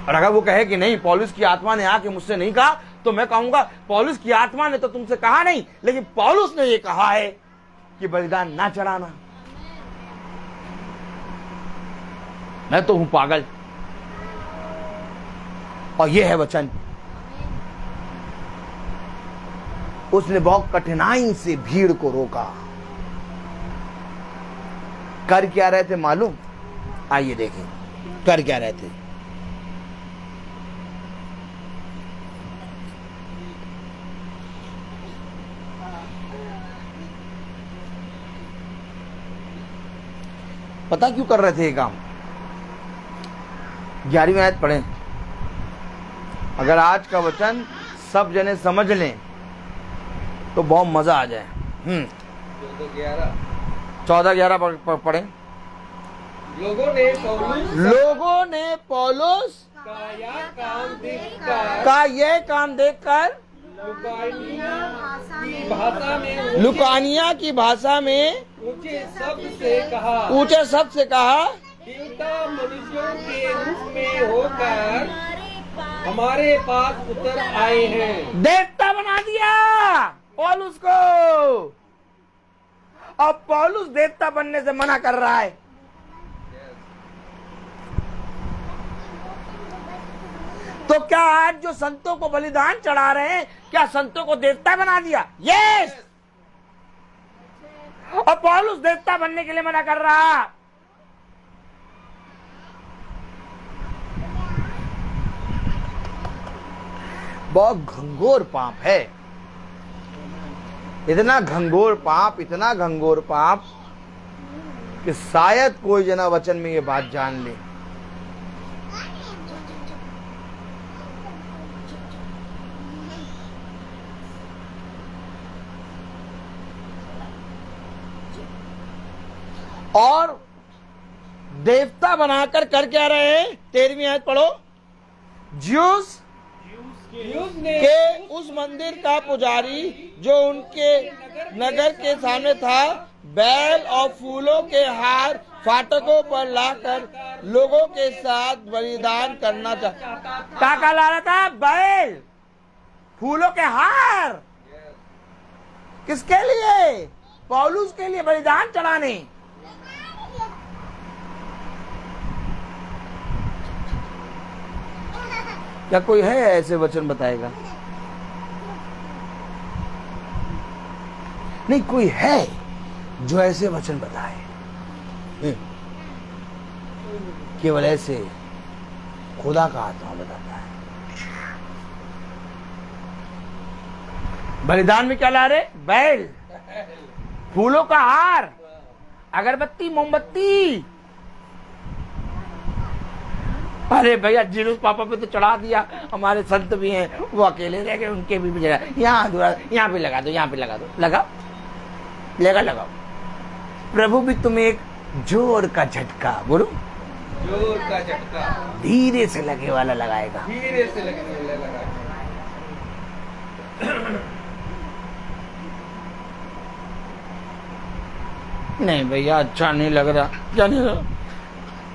और अगर वो कहे कि नहीं, पौलुस की आत्मा ने आके मुझसे नहीं कहा, तो मैं कहूंगा पौलुस की आत्मा ने तो तुमसे कहा नहीं, लेकिन पौलुस ने ये कहा है कि बलिदान ना चढ़ाना। मैं तो हूं पागल। और ये है वचन। उसने बहुत कठिनाई से भीड़ को रोका। कर क्या रहे थे मालूम? आइए देखें कर क्या रहे थे। पता क्यों कर रहे थे ये काम? 11वीं आयत पढ़ें। अगर आज का वचन सब जने समझ लें तो बहुत मजा आ जाए। 14-11 पढ़ें। लोगों ने पौलुस का ये काम देखकर लुकानिया की भाषा में ऊंचे शब्द से कहा, देवता मनुष्यों के रूप में होकर हमारे पास उतर आए हैं। देवता बना दिया पौलुस को। अब पौलुस देवता बनने से मना कर रहा है। तो क्या आज जो संतों को बलिदान चढ़ा रहे हैं, क्या संतों को देवता बना दिया? यस। और पौलुस देवता बनने के लिए मना कर रहा। बहुत घंघोर पाप है। इतना घंघोर पाप कि शायद कोई जना वचन में ये बात जान ले। और देवता बनाकर कर क्या रहे हैं? 13वीं आयत पढ़ो। ज्यूस के उस मंदिर का पुजारी जो उनके नगर के सामने था, बैल और फूलों के हार फाटकों पर लाकर लोगों के साथ बलिदान करना चाहता। क्या ला रहा था? बैल, फूलों के हार। किसके लिए? पौलुस के लिए बलिदान चढ़ाने। क्या कोई है ऐसे वचन बताएगा? नहीं, कोई है जो ऐसे वचन बताए। केवल ऐसे खुदा का आत्मा बताता है। बलिदान में क्या ला रहे? बैल, फूलों का हार, अगरबत्ती, मोमबत्ती। अरे भैया जीसस पापा पे तो चढ़ा दिया। हमारे संत भी हैं, वो अकेले रह गए, उनके भी जरा यहाँ पे लगा दो, यहाँ पे लगा दो। लगाओ। प्रभु भी तुम्हें एक जोर का झटका, बोलो जोर का झटका, धीरे से लगे वाला लगाएगा। धीरे से लगने लगा। नहीं भैया अच्छा नहीं लग रहा, जाने दो।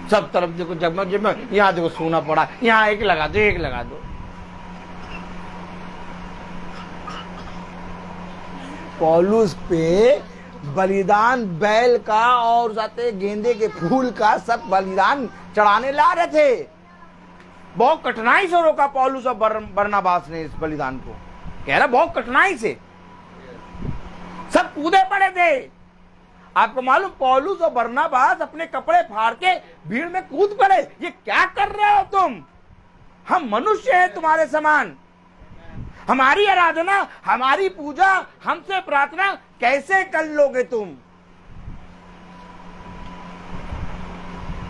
सब तरफ देखो जगमग, यहाँ देखो सोना पड़ा, यहाँ एक लगा दो। पौलुस पे बलिदान बैल का और जाते गेंदे के फूल का सब बलिदान चढ़ाने ला रहे थे। बहुत कठिनाई से रोका पौलुस और बरनबास ने इस बलिदान को। कह रहा बहुत कठिनाई से, सब कूदे पड़े थे। आपको मालूम, पौलुस और बरनबास अपने कपड़े फाड़ के भीड़ में कूद पड़े। ये क्या कर रहे हो तुम? हम मनुष्य हैं तुम्हारे समान। हमारी आराधना, हमारी पूजा, हमसे प्रार्थना कैसे कर लोगे तुम?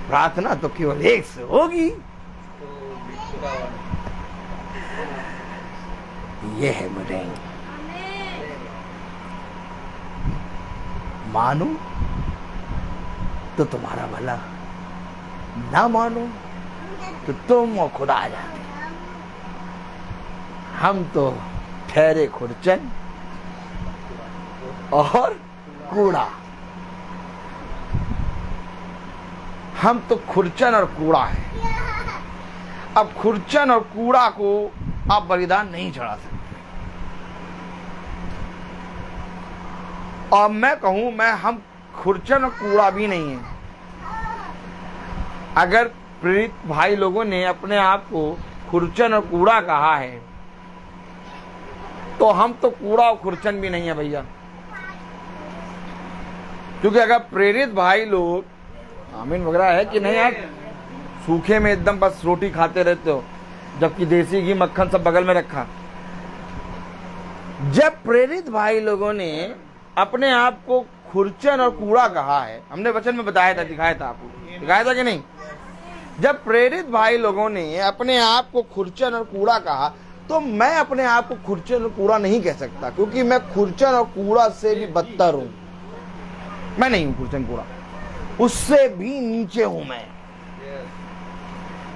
प्रार्थना तो केवल एक से होगी। ये है मुझे मानो तो तुम्हारा भला, ना मानो तो तुम और खुदा आ जाते। हम तो ठहरे खुरचन और कूड़ा। हम तो खुरचन और कूड़ा है। अब खुरचन और कूड़ा को आप बलिदान नहीं चढ़ा सकते। और मैं कहूं, हम खुरचन और कूड़ा भी नहीं है। अगर प्रेरित भाई लोगों ने अपने आप को खुरचन और कूड़ा कहा है, तो हम तो कूड़ा और खुरचन भी नहीं है भैया। क्योंकि अगर प्रेरित भाई लोग आमीन वगैरह है कि नहीं यार, सूखे में एकदम बस रोटी खाते रहते हो, जबकि देसी घी मक्खन सब बगल में रखा। जब प्रेरित भाई लोगों ने अपने आप को खुरचन और कूड़ा कहा है, हमने वचन में बताया था, दिखाया था आपको, दिखाया था कि नहीं? जब प्रेरित भाई लोगों ने अपने आप को खुरचन और कूड़ा कहा, तो मैं अपने आप को खुरचन और कूड़ा नहीं कह सकता, क्योंकि मैं खुरचन और कूड़ा से भी बदतर हूं। मैं नहीं हूं खुरचन कूड़ा, उससे भी नीचे हूं मैं।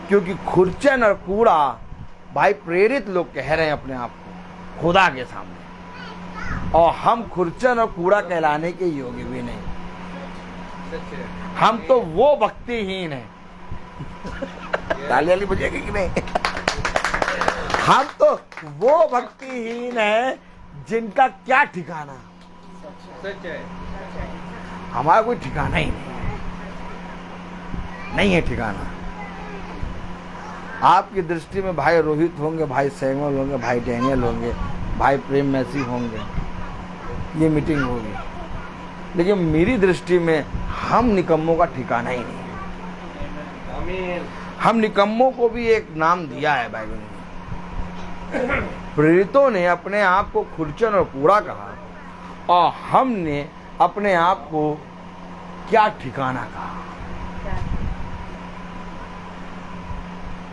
क्योंकि खुरचन और कूड़ा भाई प्रेरित लोग कह रहे हैं अपने आप को खुदा के सामने, और हम खुरचन और कूड़ा कहलाने के योग्य भी नहीं। हम तो वो भक्तिहीन हैं। ताली बजेगी कि नहीं? हम तो वो भक्तिहीन हैं जिनका क्या ठिकाना। हमारा कोई ठिकाना ही नहीं है ठिकाना। आपकी दृष्टि में भाई रोहित होंगे, भाई सैमुअल होंगे, भाई डैनियल होंगे, भाई प्रेम मैसी होंगे, ये मीटिंग होगी, लेकिन मेरी दृष्टि में हम निकम्मों का ठिकाना ही नहीं है। हम निकम्मों को भी एक नाम दिया है बाइबल में। प्रेरितों ने अपने आप को खुरचन और कूड़ा कहा, और हमने अपने आप को क्या ठिकाना कहा।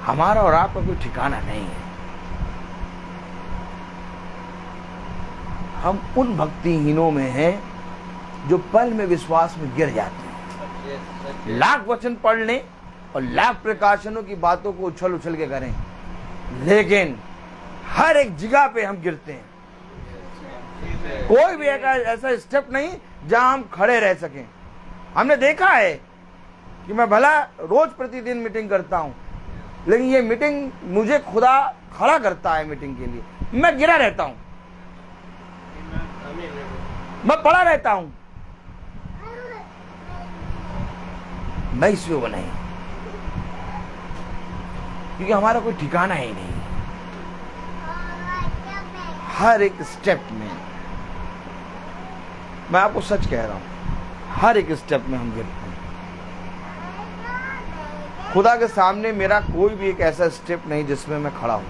हमारा और आपका कोई ठिकाना नहीं है। हम उन भक्तिहीनों में हैं जो पल में विश्वास में गिर जाते हैं। लाख वचन पढ़ लें और लाख प्रकाशनों की बातों को उछल उछल के करें, लेकिन हर एक जगह पे हम गिरते हैं। कोई भी ऐसा स्टेप नहीं जहां हम खड़े रह सकें। हमने देखा है कि मैं भला रोज प्रतिदिन मीटिंग करता हूं, लेकिन ये मीटिंग मुझे खुदा खड़ा करता है मीटिंग के लिए। मैं गिरा रहता हूं, मैं पड़ा रहता हूं, मैं इस योग्य नहीं, क्योंकि हमारा कोई ठिकाना ही नहीं। हर एक स्टेप में, मैं आपको सच कह रहा हूं, हर एक स्टेप में हम गिरते हैं। खुदा के सामने मेरा कोई भी एक ऐसा स्टेप नहीं जिसमें मैं खड़ा हूं।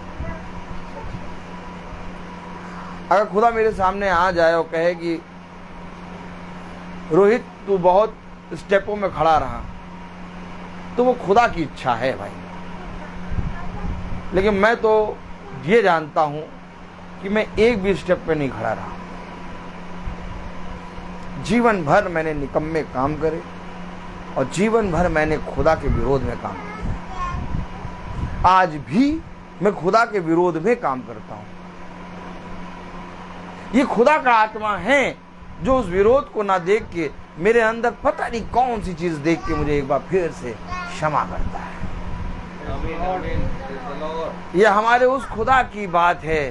अगर खुदा मेरे सामने आ जाए और कहे कि रोहित तू बहुत स्टेपों में खड़ा रहा, तो वो खुदा की इच्छा है भाई। लेकिन मैं तो ये जानता हूं कि मैं एक भी स्टेप पे नहीं खड़ा रहा। जीवन भर मैंने निकम्मे काम करे, और जीवन भर मैंने खुदा के विरोध में काम किया। आज भी मैं खुदा के विरोध में काम करता हूं। ये खुदा का आत्मा है जो उस विरोध को ना देख के मेरे अंदर पता नहीं कौन सी चीज देख के मुझे एक बार फिर से क्षमा करता है। ये हमारे उस खुदा की बात है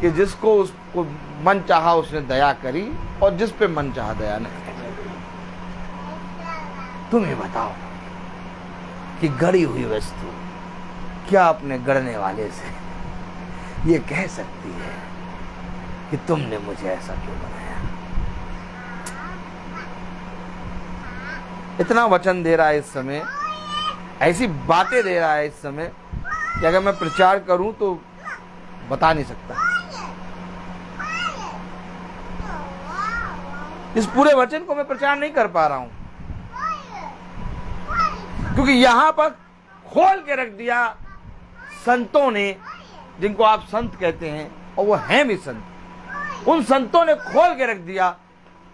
कि जिसको उसको मन चाहा उसने दया करी, और जिस पे मन चाहा दया नहीं। तुम ही बताओ कि गड़ी हुई वस्तु क्या अपने गढ़ने वाले से ये कह सकती है कि तुमने मुझे ऐसा क्यों बनाया? इतना वचन दे रहा है इस समय, ऐसी बातें दे रहा है इस समय कि अगर मैं प्रचार करूं तो बता नहीं सकता। इस पूरे वचन को मैं प्रचार नहीं कर पा रहा हूं, क्योंकि यहां पर खोल के रख दिया संतों ने, जिनको आप संत कहते हैं, और वो हैं भी संत। उन संतों ने खोल के रख दिया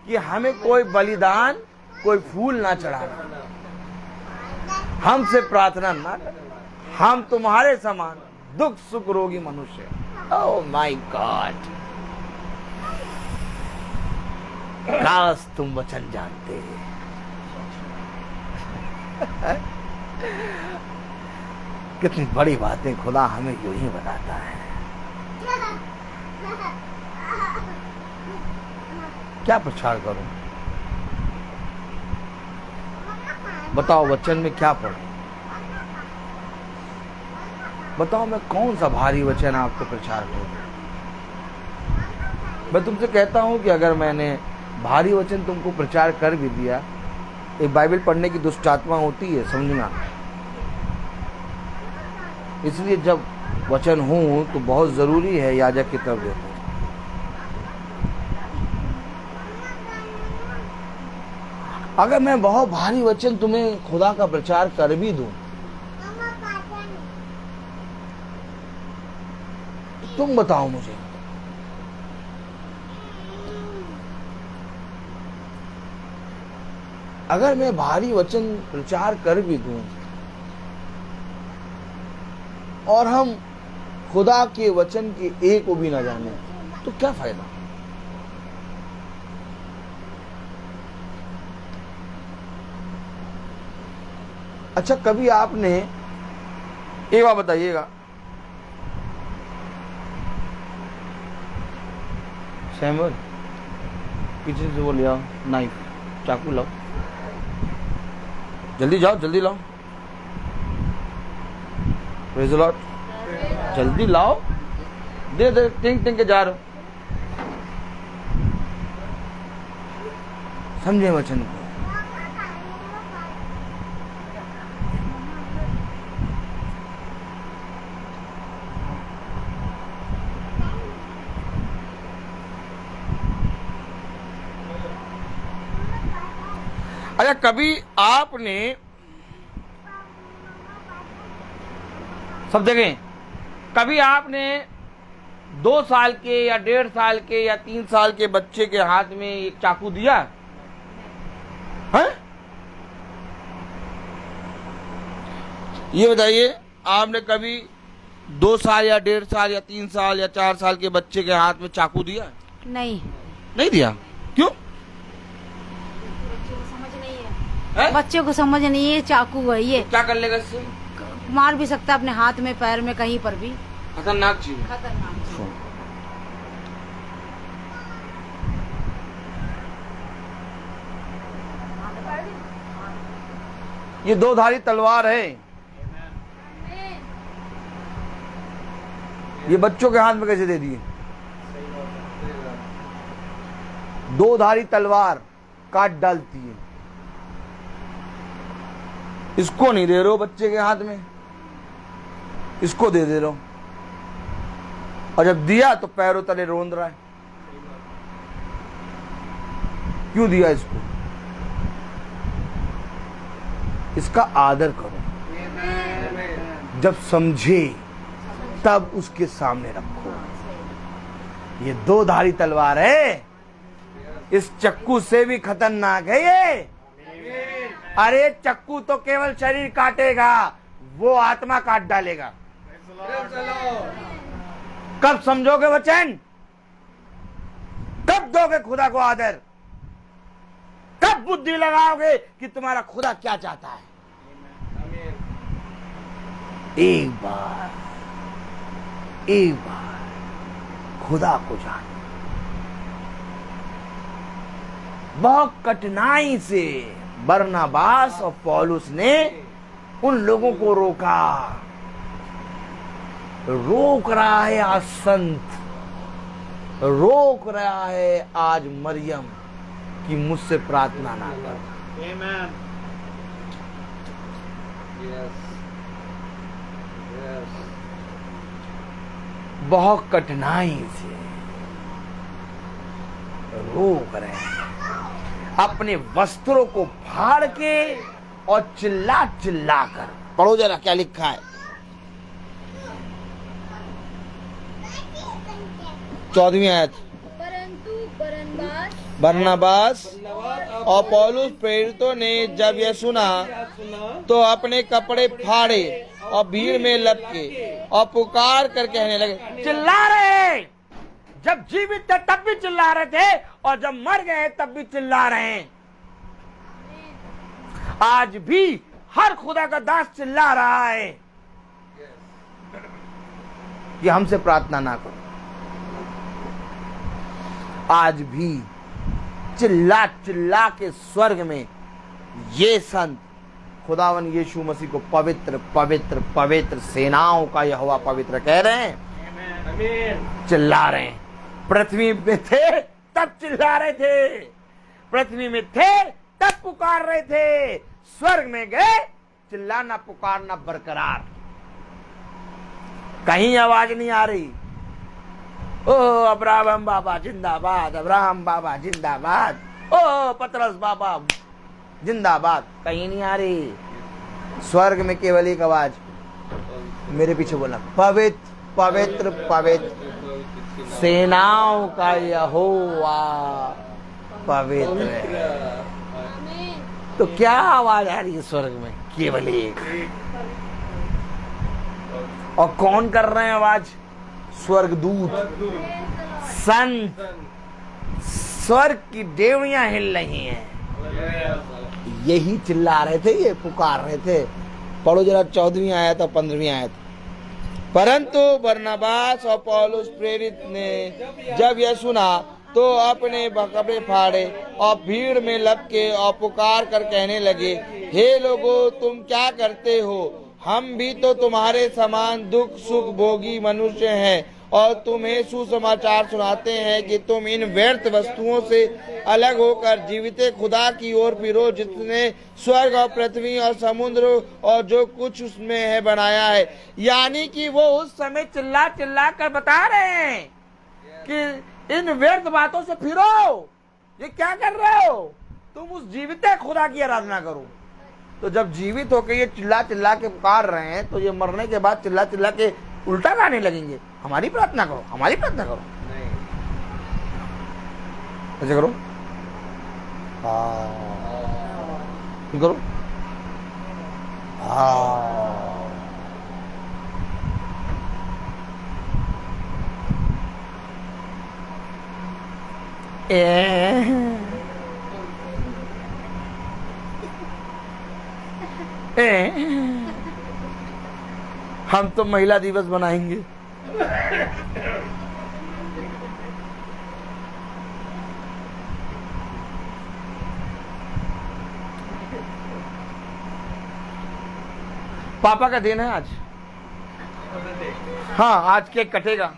कि हमें कोई बलिदान, कोई फूल ना चढ़ाना, हमसे प्रार्थना ना कर, हम तुम्हारे समान दुख सुख रोगी मनुष्य। ओह माय गॉड, काश तुम वचन जानते। कितनी बड़ी बातें खुदा हमें यूं ही बताता है। क्या प्रचार करूं? बताओ, वचन में क्या पढ़ूं? बताओ मैं कौन सा भारी वचन आपको प्रचार करूं? मैं तुमसे कहता हूं कि अगर मैंने भारी वचन तुमको प्रचार कर भी दिया, एक बाइबल पढ़ने की दुष्ट आत्मा होती है, समझना। इसलिए जब वचन हो तो बहुत जरूरी है याजक की तरफ देखो। अगर मैं बहुत भारी वचन तुम्हें खुदा का प्रचार कर भी दूं, तुम बताओ मुझे, अगर मैं भारी वचन प्रचार कर भी दूं और हम खुदा के वचन के एक को भी ना जाने, तो क्या फायदा? अच्छा, कभी आपने, एक बात बताइएगा, सैमुअल किचन से वो ले आओ, नाइफ, चाकू लाओ, जल्दी जाओ, जल्दी लाओ। प्रेज़ द लॉर्ड, जल्दी लाओ, दे दे, टिंग टिंग के जा रहे हो। समझे वचन को? अच्छा, कभी आपने, सब देखें, कभी आपने 2 साल के या 1.5 साल के या 3 साल के बच्चे के हाथ में एक चाकू दिया है? ये बताइए, आपने कभी 2 साल या 1.5 साल या 3 साल या 4 साल के बच्चे के हाथ में चाकू दिया? नहीं, नहीं दिया। क्यों? है? बच्चे को समझ नहीं है चाकू है ये, क्या कर लेगा इससे? मार भी सकता है अपने हाथ में, पैर में, कहीं पर भी। खतरनाक चीज है। खतरनाक। ये 2 धारी तलवार है, ये बच्चों के हाथ में कैसे दे दिए? 2 धारी तलवार काट डालती है। इसको नहीं दे रहे हो बच्चे के हाथ में, इसको दे रहे हो, और जब दिया तो पैरों तले रोंद रहा है। क्यों दिया इसको? इसका आदर करो, जब समझे तब उसके सामने रखो। ये 2 धारी तलवार है, इस चक्कू से भी खतरनाक है ये। अरे चक्कू तो केवल शरीर काटेगा, वो आत्मा काट डालेगा। कब समझोगे वचन? कब दोगे खुदा को आदर? कब बुद्धि लगाओगे कि तुम्हारा खुदा क्या चाहता है? एक बार खुदा को जानो। बहुत कठिनाई से बरनबास और पौलुस ने उन लोगों को रोक रहा है आज संत, रोक रहा है आज मरियम कि मुझसे प्रार्थना ना कर। Amen. बहुत कठिनाई से रोक रहे हैं, अपने वस्त्रों को फाड़ के और चिल्ला चिल्ला कर। पढ़ो जरा क्या लिखा है, 14वीं आयत। परंतु बरनबास और पौलुस प्रेरितों ने जब यह सुना तो अपने कपड़े फाड़े और भीड़ में लपके और पुकार कर कहने लगे। चिल्ला रहे, जब जीवित थे तब भी चिल्ला रहे थे, और जब मर गए तब भी चिल्ला रहे हैं। आज भी हर खुदा का दास चिल्ला रहा है कि हमसे प्रार्थना ना करो। आज भी चिल्ला चिल्ला के स्वर्ग में ये संत खुदावन यीशु मसीह को पवित्र पवित्र पवित्र, सेनाओं का यहोवा पवित्र कह रहे हैं, चिल्ला रहे हैं। पृथ्वी में थे तब चिल्ला रहे थे, पृथ्वी में थे तब पुकार रहे थे, स्वर्ग में गए चिल्लाना पुकारना बरकरार, कहीं आवाज नहीं आ रही। ओ अब्राहम बाबा जिंदाबाद, अब्राहम बाबा जिंदाबाद, ओ पतरस बाबा जिंदाबाद, कहीं नहीं आ रही। स्वर्ग में केवल एक आवाज, मेरे पीछे बोला, पवित्र पवित्र पवित्र, सेनाओं का यहोवा पवित्र है। तो क्या आवाज आ रही है स्वर्ग में? केवल एक। और कौन कर रहे हैं आवाज? स्वर्गदूत, संत, स्वर्ग की देवड़ियां हिल रही हैं, यही चिल्ला रहे थे, ये पुकार रहे थे। पढ़ो जरा 14वीं आयत और 15वीं आयत। परंतु बरनबास और पौलुस प्रेरित ने जब यह सुना तो अपने कपड़े फाड़े और भीड़ में लपके और पुकार कर कहने लगे, हे लोगों, तुम क्या करते हो? हम भी तो तुम्हारे समान दुख सुख भोगी मनुष्य हैं और तुम्हें सुसमाचार सुनाते हैं कि तुम इन व्यर्थ वस्तुओं से अलग होकर जीवित खुदा की ओर फिरो, जिसने स्वर्ग और पृथ्वी और समुद्र और जो कुछ उसमें है बनाया है। यानी कि वो उस समय चिल्ला चिल्ला कर बता रहे हैं कि इन व्यर्थ बातों से फिरो। ये क्या कर रहे हो? तुम उस जीवित खुदा की आराधना करो। तो जब जीवित होकर ये चिल्ला चिल्ला के पुकार रहे हैं, तो ये मरने के बाद चिल्ला चिल्ला के उल्टा गाने लगेंगे, हमारी प्रार्थना करो, हमारी प्रार्थना करो। ऐसे करो, करो, हम तो महिला दिवस बनाएंगे। पापा का दिन है आज। हाँ, आज केक कटेगा,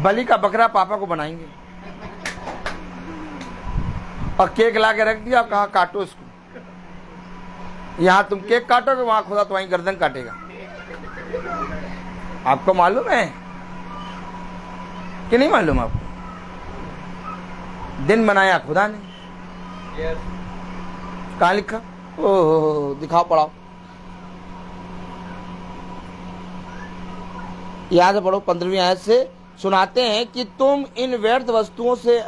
बलि का बकरा पापा को बनाएंगे। और केक ला के रख दिया, कहाँ काटो इसको। यहां तुम केक काटोगे, वहां खुदा तुम्हारी गर्दन काटेगा। आपको मालूम है कि नहीं मालूम? आपको दिन बनाया खुदा ने। कहाँ लिखा? ओह, दिखाओ, पढ़ाओ, याद है, पढ़ो 15वीं आयत से। सुनाते हैं कि तुम इन व्यर्थ वस्तुओं से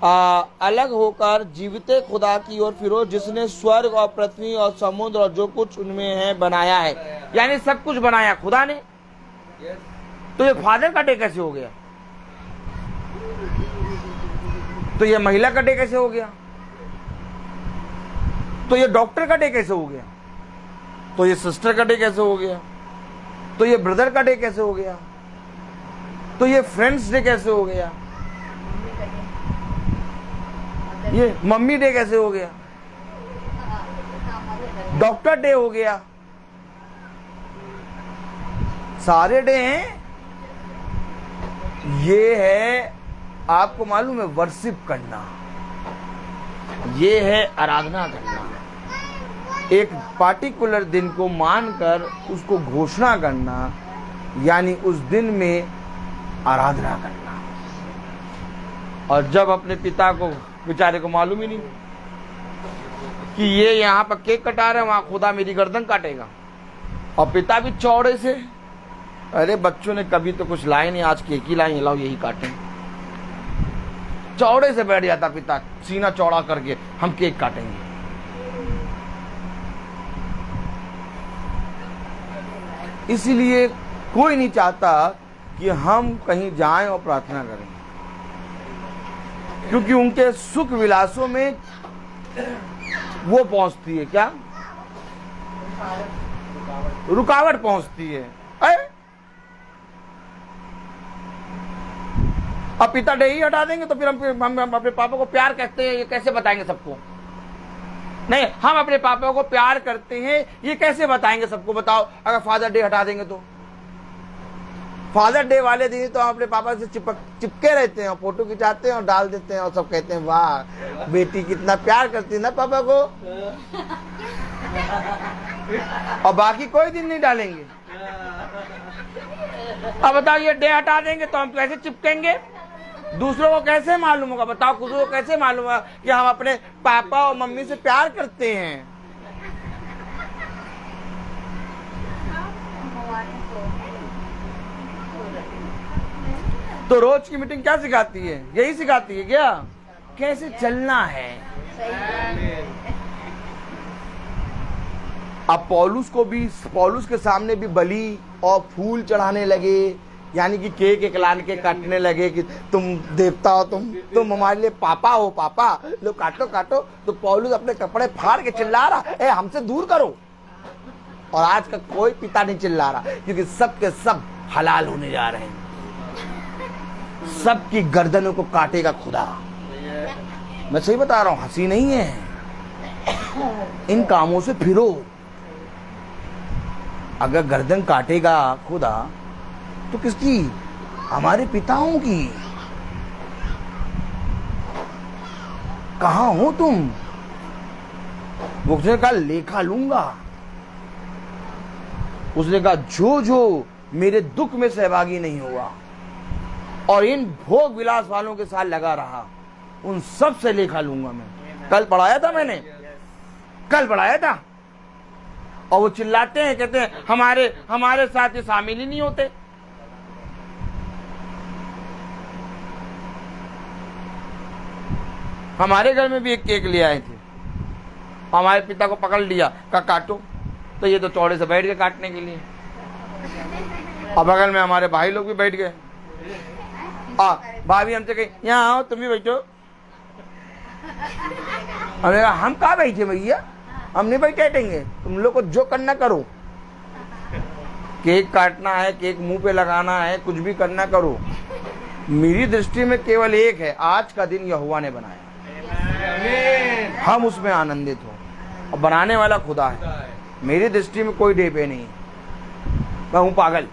अलग होकर जीवित खुदा की ओर फिरो, जिसने स्वर्ग और पृथ्वी और समुद्र और जो कुछ उनमें है बनाया है। यानी सब कुछ बनाया खुदा ने। तो ये फादर का डे कैसे हो गया? तो ये महिला का डे कैसे हो गया? तो ये डॉक्टर का डे कैसे हो गया? तो ये सिस्टर का डे कैसे हो गया? तो ये ब्रदर का डे कैसे हो गया? तो ये फ्रेंड्स डे कैसे हो गया? ये मम्मी डे कैसे हो गया? डॉक्टर डे हो गया? सारे डे हैं। ये है, आपको मालूम है, वर्शिप करना, ये है आराधना करना। एक पार्टिकुलर दिन को मानकर उसको घोषणा करना, यानी उस दिन में आराधना करना। और जब अपने पिता को, बेचारे को मालूम ही नहीं कि ये यहाँ पर केक कटा रहे, वहां खुदा मेरी गर्दन काटेगा। और पिता भी चौड़े से, अरे बच्चों ने कभी तो कुछ लाए नहीं, आज केक ही लाए, लाओ यही काटें। चौड़े से बैठ जाता पिता, सीना चौड़ा करके, हम केक काटेंगे। इसीलिए कोई नहीं चाहता कि हम कहीं जाएं और प्रार्थना करें, क्योंकि उनके सुख विलासों में वो पहुंचती है, क्या रुकावट पहुंचती है। अब पिता डे ही हटा देंगे तो फिर हम अपने पापा को प्यार कहते हैं, ये कैसे बताएंगे सबको? नहीं, हम अपने पापा को प्यार करते हैं, ये कैसे बताएंगे सबको? बताओ, अगर फादर डे हटा देंगे तो? फादर डे वाले दिन तो हम अपने पापा से चिपके रहते हैं, फोटो खिंचाते हैं और डाल देते हैं और सब कहते हैं वाह बेटी कितना प्यार करती है ना पापा को, और बाकी कोई दिन नहीं डालेंगे। अब बताओ, ये डे हटा देंगे तो हम कैसे चिपकेंगे? दूसरों को कैसे मालूम होगा? बताओ, दूसरों को कैसे मालूम होगा कि हम अपने पापा और मम्मी से प्यार करते हैं? तो रोज की मीटिंग क्या सिखाती है? यही सिखाती है क्या? कैसे चलना है। अब पौलुस के सामने भी बलि और फूल चढ़ाने लगे, यानी कि केक एक लान के काटने लगे कि तुम देवता हो, तुम हमारे लिए पापा हो, पापा लो काटो काटो। तो पौलुस अपने कपड़े फाड़ के चिल्ला रहा, ए हमसे दूर करो। और आज का कोई पिता नहीं चिल्ला रहा, क्योंकि सब के सब हलाल होने जा रहे हैं। सबकी गर्दनों को काटेगा खुदा। मैं सही बता रहा हूं, हंसी नहीं है। इन कामों से फिरो। अगर गर्दन काटेगा खुदा तो किसकी? हमारे पिताओं की। कहां हो तुम? उसने कहा लेखा लूंगा। उसने कहा जो मेरे दुख में सहभागी नहीं हुआ और इन भोग विलास वालों के साथ लगा रहा, उन सब से लेखा लूंगा मैं। कल पढ़ाया था मैंने, कल पढ़ाया था। और वो चिल्लाते हैं, कहते हैं हमारे साथ ये शामिल ही नहीं होते। हमारे घर में भी एक केक ले आए थे, हमारे पिता को पकड़ लिया, कहा काटो, तो ये तो चौड़े से बैठ गए काटने के लिए। और बगल में हमारे भाई लोग भी बैठ गए। भाभी हमसे कही यहाँ आओ, तुम भी बैठो। हमने कहा हम कहाँ बैठे भैया, हम नहीं बैठेंगे, तुम लोग को जो करना करो। केक काटना है, केक मुंह पे लगाना है, कुछ भी करना करो। मेरी दृष्टि में केवल एक है, आज का दिन यहोवा ने बनाया, हम उसमें आनंदित हो, और बनाने वाला खुदा है। मेरी दृष्टि में कोई डे पे नहीं, मैं हूं पागल।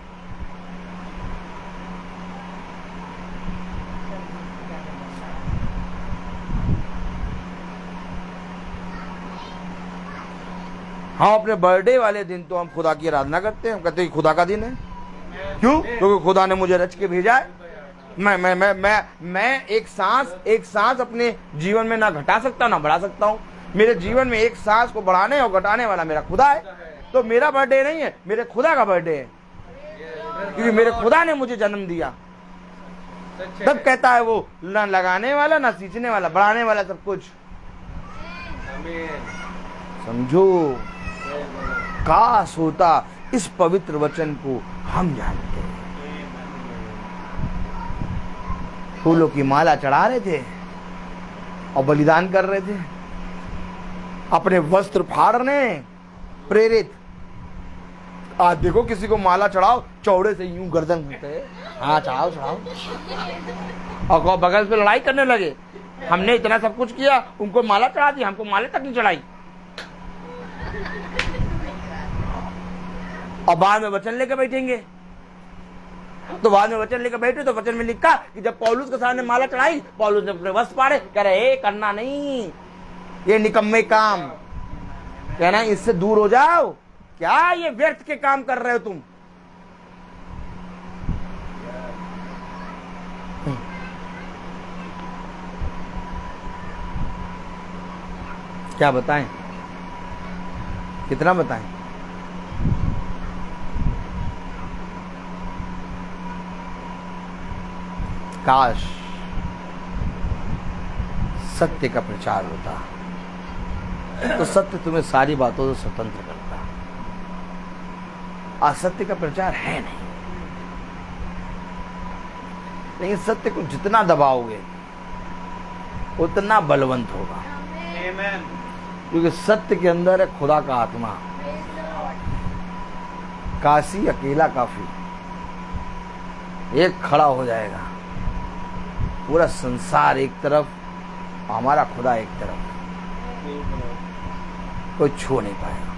हाँ, अपने बर्थडे वाले दिन तो हम खुदा की आराधना करते हैं, हम कहते हैं खुदा का दिन है। क्यों? क्योंकि खुदा ने मुझे रच के भेजा है। मैं एक सांस अपने जीवन में ना घटा सकता ना बढ़ा सकता हूँ। मेरे जीवन में एक सांस को बढ़ाने और घटाने वाला मेरा खुदा है। तो मेरा बर्थडे नहीं है, मेरे खुदा का बर्थडे है, क्योंकि मेरे खुदा ने मुझे जन्म दिया। तब कहता है वो ना लगाने वाला ना सींचने वाला, बढ़ाने वाला सब कुछ। समझो, काश होता इस पवित्र वचन को हम जानते। फूलों की माला चढ़ा रहे थे और बलिदान कर रहे थे, अपने वस्त्र फाड़ने प्रेरित। आज देखो किसी को माला चढ़ाओ, चौड़े से यूं गर्दन घुटते, हाँ चढ़ाओ चढ़ाओ, और बगल पे लड़ाई करने लगे। हमने इतना सब कुछ किया, उनको माला चढ़ा दी, हमको माले तक नहीं चढ़ाई। और बाद में वचन लेकर बैठेंगे, तो बाद में वचन लेकर बैठे तो वचन में लिखा कि जब पौलुस के सामने माला चढ़ाई, पौलुस ने अपने वस्त्र फाड़े, कह रहे करना नहीं, ये निकम्मे काम, कहना इससे दूर हो जाओ, क्या ये व्यर्थ के काम कर रहे हो तुम। क्या बताएं, कितना बताएं। काश सत्य का प्रचार होता, तो सत्य तुम्हें सारी बातों से स्वतंत्र करता। असत्य का प्रचार है नहीं, लेकिन सत्य को जितना दबाओगे उतना बलवंत होगा, क्योंकि सत्य के अंदर है खुदा का आत्मा। काशी अकेला काफी, एक खड़ा हो जाएगा, पूरा संसार एक तरफ, हमारा खुदा एक तरफ। कोई छू नहीं पाएगा।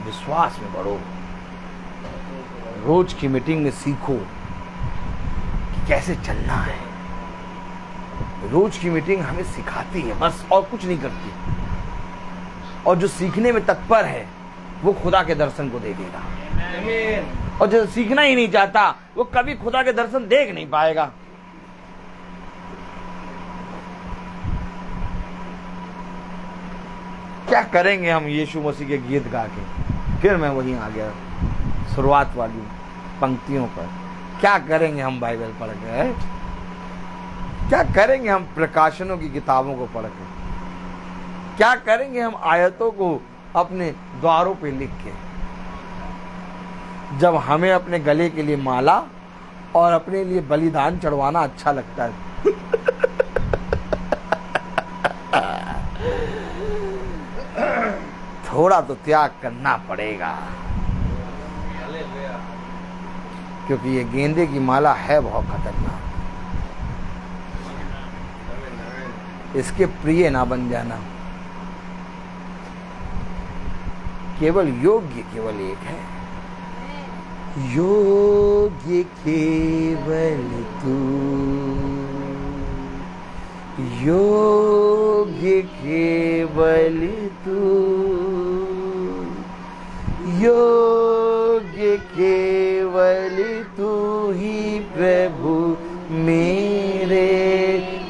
विश्वास में बढ़ो, रोज की मीटिंग में सीखो कि कैसे चलना है। रोज की मीटिंग हमें सिखाती है बस, और कुछ नहीं करती। और जो सीखने में तत्पर है वो खुदा के दर्शन को देखेगा, और जो सीखना ही नहीं चाहता वो कभी खुदा के दर्शन देख नहीं पाएगा। क्या करेंगे हम यीशु मसीह के गीत गा के? फिर मैं वहीं आ गया शुरुआत वाली पंक्तियों पर। क्या करेंगे हम बाइबल पढ़ के? क्या करेंगे हम प्रकाशनों की किताबों को पढ़ के? क्या करेंगे हम आयतों को अपने द्वारों पे लिख के, जब हमें अपने गले के लिए माला और अपने लिए बलिदान चढ़वाना अच्छा लगता है? थोड़ा तो त्याग करना पड़ेगा, क्योंकि ये गेंदे की माला है बहुत खतरनाक। इसके प्रिय ना बन जाना। केवल योग्य केवल एक है, योग्य केवल तू, योग्य केवल तू, योग्य केवल तू ही प्रभु, मेरे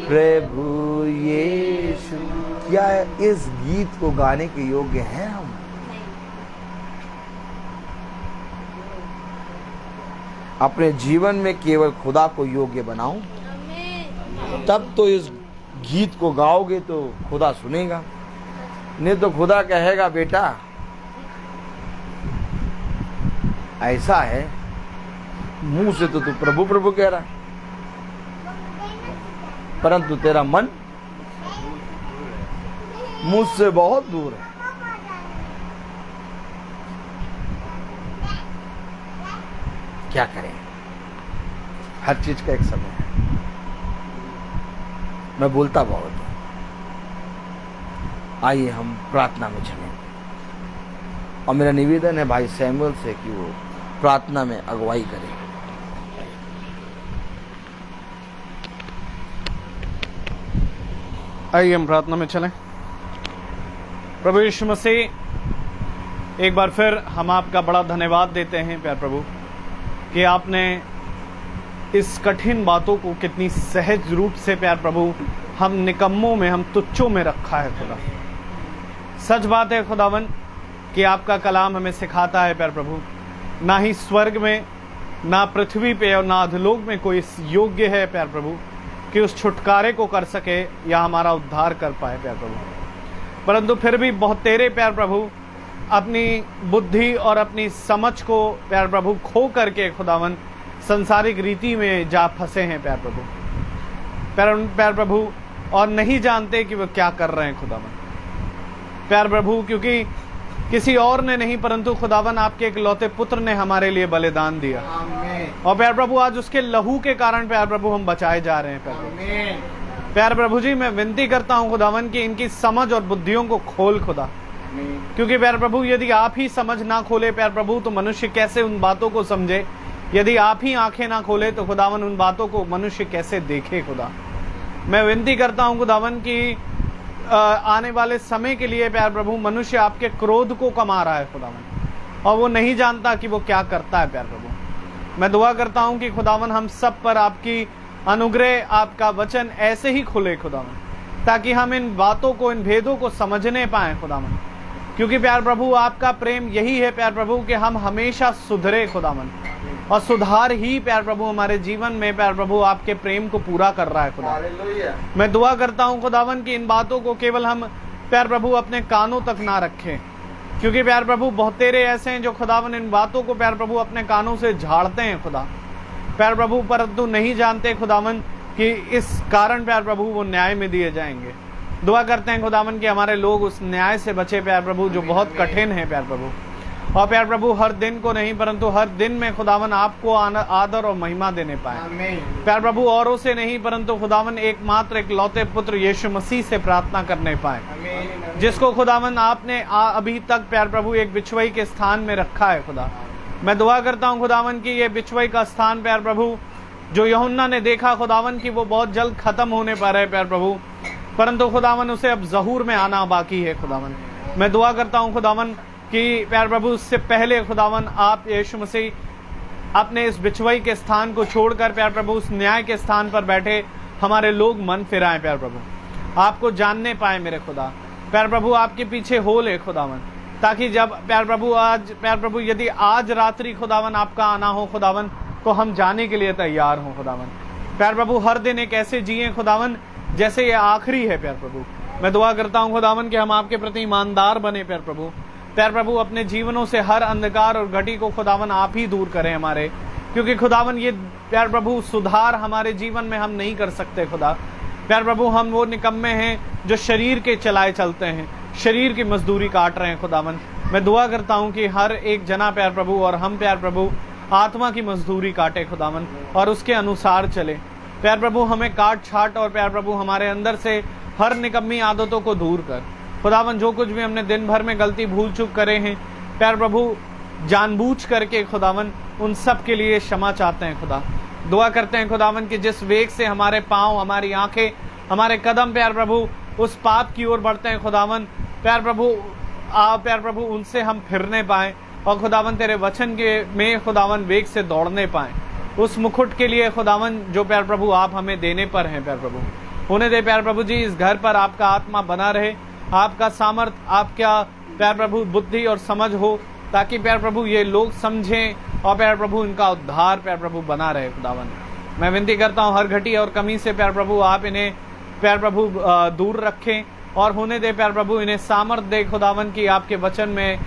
प्रभु यीशु। क्या इस गीत को गाने के योग्य हैं हम? अपने जीवन में केवल खुदा को योग्य बनाओ, तब तो इस गीत को गाओगे तो खुदा सुनेगा। नहीं तो खुदा कहेगा बेटा ऐसा है, मुंह से तो तू प्रभु प्रभु कह रहा है, परंतु तेरा मन मुझसे बहुत दूर है। क्या करें? हर चीज का एक समय है। मैं बोलता बहुत हूं। आइए हम प्रार्थना में चलें, और मेरा निवेदन है भाई सैमुअल से कि वो प्रार्थना में अगुवाई करें। आइए हम प्रार्थना में चलें। प्रभु यीशु मसीह, एक बार फिर हम आपका बड़ा धन्यवाद देते हैं प्यार प्रभु कि आपने इस कठिन बातों को कितनी सहज रूप से प्यार प्रभु हम निकम्मों में, हम तुच्छों में रखा है खुदा। सच बात है खुदावन कि आपका कलाम हमें सिखाता है प्यार प्रभु, ना ही स्वर्ग में, ना पृथ्वी पे और ना अधोलोक में कोई इस योग्य है प्यार प्रभु कि उस छुटकारे को कर सके या हमारा उद्धार कर पाए प्यार प्रभु। परंतु फिर भी बहुत तेरे प्यार प्रभु अपनी बुद्धि और अपनी समझ को प्यार प्रभु खो करके खुदावन संसारिक रीति में जा फंसे हैं प्यार प्रभु, प्यार प्रभु, और नहीं जानते कि वो क्या कर रहे हैं खुदावन प्यार प्रभु, क्योंकि किसी और ने नहीं परंतु खुदावन आपके एक लौते पुत्र ने हमारे लिए बलिदान दिया। और प्यार प्रभु आज उसके लहू के कारण प्यार प्रभु हम बचाए जा रहे हैं प्यार प्रभु। प्यार प्रभु जी, मैं विनती करता हूं खुदावन कि इनकी समझ और बुद्धियों को खोल खुदा, क्योंकि प्यार प्रभु यदि आप ही समझ ना खोले प्यार प्रभु तो मनुष्य कैसे उन बातों को समझे। यदि आप ही आंखें ना खोले तो खुदावन उन बातों को मनुष्य कैसे देखे खुदा। मैं विनती करता हूं खुदावन कि आने वाले समय के लिए प्यार प्रभु मनुष्य आपके क्रोध को कमा रहा है खुदावन, और वो नहीं जानता कि वो क्या करता है प्यार प्रभु। मैं दुआ करता हूं कि खुदावन हम सब पर आपकी अनुग्रह, आपका वचन ऐसे ही खुले खुदावन, ताकि हम इन बातों को, इन भेदों को समझने पाए खुदावन, क्योंकि प्यार प्रभु आपका प्रेम यही है प्यार प्रभु कि हम हमेशा सुधरे खुदावन, और सुधार ही प्यार प्रभु हमारे जीवन में प्यार प्रभु आपके प्रेम को पूरा कर रहा है खुदा। मैं दुआ करता हूं खुदावन कि इन बातों को केवल हम प्यार प्रभु अपने कानों तक ना रखें, क्योंकि प्यार प्रभु बहुत तेरे ऐसे हैं जो खुदावन इन बातों को प्यार प्रभु अपने कानों से झाड़ते हैं खुदा प्यार प्रभु, परंतु नहीं जानते खुदावन कि इस कारण प्यार प्रभु वो न्याय में दिए जाएंगे। दुआ करते हैं खुदावन कि हमारे लोग उस न्याय से बचे प्यार प्रभु जो बहुत कठिन है प्यार प्रभु, और प्यार प्रभु हर दिन को नहीं परंतु हर दिन में खुदावन आपको आदर और महिमा देने पाए। प्यार प्रभु औरों से नहीं परंतु खुदावन एकमात्र इकलौते पुत्र यीशु मसीह से प्रार्थना करने पाए, जिसको खुदावन आपने अभी तक प्यार प्रभु एक बिछुआई के स्थान में रखा है। खुदा मैं दुआ करता हूँ खुदावन की ये बिछुआई का स्थान प्यार प्रभु जो यूहन्ना ने देखा खुदावन की वो बहुत जल्द खत्म होने पर है प्यार प्रभु, परंतु खुदावन उसे अब ज़हूर में आना बाकी है। खुदावन मैं दुआ करता हूँ खुदावन कि प्यार प्रभु उससे पहले खुदावन आप यीशु मसीह अपने इस बिछुआई के स्थान को छोड़कर प्यार प्रभु उस न्याय के स्थान पर बैठे हमारे लोग मन फिराएं प्यार प्रभु, आपको जानने पाए मेरे खुदा। प्यार प्रभु आपके पीछे हो ले खुदावन, ताकि जब प्यार प्रभु यदि आज रात्रि खुदावन आपका आना हो खुदावन तो हम जाने के लिए तैयार हों खुदावन। प्यार प्रभु हर दिन एक ऐसे जिए खुदावन जैसे ये आखिरी है प्यार प्रभु। मैं दुआ करता हूँ खुदावन कि हम आपके प्रति ईमानदार बने प्यार प्रभु। प्यार प्रभु अपने जीवनों से हर अंधकार और घटी को खुदावन आप ही दूर करें हमारे, क्योंकि खुदावन ये प्यार प्रभु सुधार हमारे जीवन में हम नहीं कर सकते खुदा। प्यार प्रभु हम वो निकम्मे हैं जो शरीर के चलाए चलते हैं, शरीर की मजदूरी काट रहे हैं खुदावन। मैं दुआ करता हूँ कि हर एक जना प्यार प्रभु और हम प्यार प्रभु आत्मा की मजदूरी काटे खुदावन और उसके अनुसार चले। प्यार प्रभु हमें काट छाट और प्यार प्रभु हमारे अंदर से हर निकम्मी आदतों को दूर कर खुदावन। जो कुछ भी हमने दिन भर में गलती भूल चूक करे हैं प्यार प्रभु जानबूझ करके खुदावन उन सब के लिए क्षमा चाहते हैं खुदा। दुआ करते हैं खुदावन कि जिस वेग से हमारे पाँव, हमारी आंखें, हमारे कदम प्यार प्रभु उस पाप की ओर बढ़ते हैं खुदावन, प्यार प्रभु उनसे हम फिरने पाएं और खुदावन तेरे वचन के में खुदावन वेग से दौड़ने पाएं। उस मुकुट के लिए खुदावन जो प्यार प्रभु आप हमें देने पर हैं प्यार प्रभु, होने दे प्यार प्रभु जी। इस घर पर आपका आत्मा बना रहे, आपका सामर्थ, आपका प्यार प्रभु बुद्धि और समझ हो, ताकि प्यार प्रभु ये लोग समझें और प्यार प्रभु इनका उद्धार प्यार प्रभु बना रहे खुदावन। मैं विनती करता हूँ हर घटी और कमी से प्यार प्रभु आप इन्हें प्यार प्रभु दूर रखें और होने दे प्यार प्रभु इन्हें सामर्थ दे खुदावन की आपके वचन में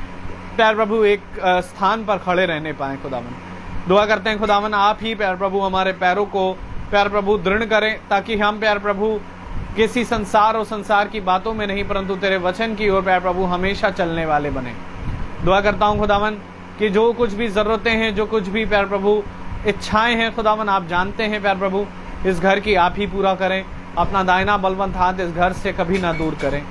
प्यार प्रभु एक स्थान पर खड़े रहने पाए खुदावन। दुआ करते हैं खुदावन आप ही प्यार प्रभु हमारे पैरों को प्यार प्रभु दृढ़ करें, ताकि हम प्यार प्रभु किसी संसार और संसार की बातों में नहीं परंतु तेरे वचन की ओर प्यार प्रभु हमेशा चलने वाले बने। दुआ करता हूँ खुदावन कि जो कुछ भी ज़रूरतें हैं, जो कुछ भी प्यार प्रभु इच्छाएं हैं खुदावन आप जानते हैं प्यार प्रभु, इस घर की आप ही पूरा करें। अपना दाहिना बलवंत हाथ इस घर से कभी ना दूर करें।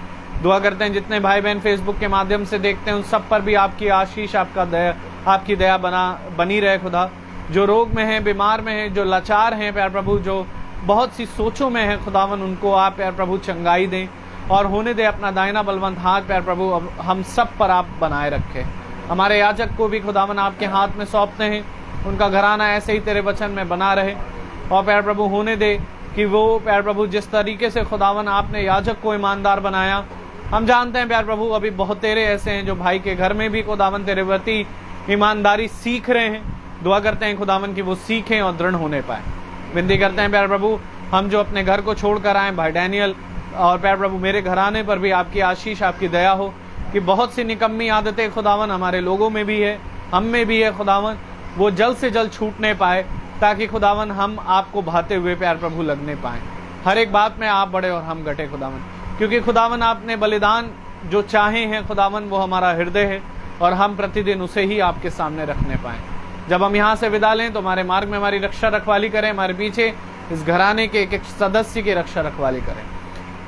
दुआ करते हैं जितने भाई बहन फेसबुक के माध्यम से देखते हैं उन सब पर भी आपकी आशीष, आपकी दया बनी रहे खुदा। जो रोग में हैं, बीमार में हैं, जो लाचार हैं प्यार प्रभु, जो बहुत सी सोचों में हैं खुदावन, उनको आप प्यार प्रभु चंगाई दें और होने दे अपना दाहिना बलवंत हाथ प्यार प्रभु अब हम सब पर आप बनाए रखें। हमारे याजक को भी खुदावन आपके हाथ में सौंपते हैं, उनका घराना ऐसे ही तेरे वचन में बना रहे और प्यार प्रभु होने दे कि वो प्यार प्रभु जिस तरीके से खुदावन आपने याजक को ईमानदार बनाया, हम जानते हैं प्यार प्रभु अभी बहुत तेरे ऐसे हैं जो भाई के घर में भी खुदावन तेरे प्रति ईमानदारी सीख रहे हैं। दुआ करते हैं खुदावन कि वो सीखें और दृढ़ होने पाए। विनती करते हैं प्यार प्रभु हम जो अपने घर को छोड़कर आए, भाई डैनियल और प्यार प्रभु मेरे घराने पर भी आपकी आशीष, आपकी दया हो कि बहुत सी निकम्मी आदतें खुदावन हमारे लोगों में भी है, हम में भी है खुदावन, वो जल्द से जल्द छूटने पाए, ताकि खुदावन हम आपको भाते हुए प्यार प्रभु लगने पाएं। हर एक बात में आप बड़े और हम घटे खुदावन, क्योंकि खुदावन आपने बलिदान जो चाहे हैं खुदावन वो हमारा हृदय है और हम प्रतिदिन उसे ही आपके सामने रखने पाएं। जब हम यहाँ से विदा लें तो हमारे मार्ग में हमारी रक्षा रखवाली करें, हमारे पीछे इस घराने के एक एक सदस्य की रक्षा रखवाली करें।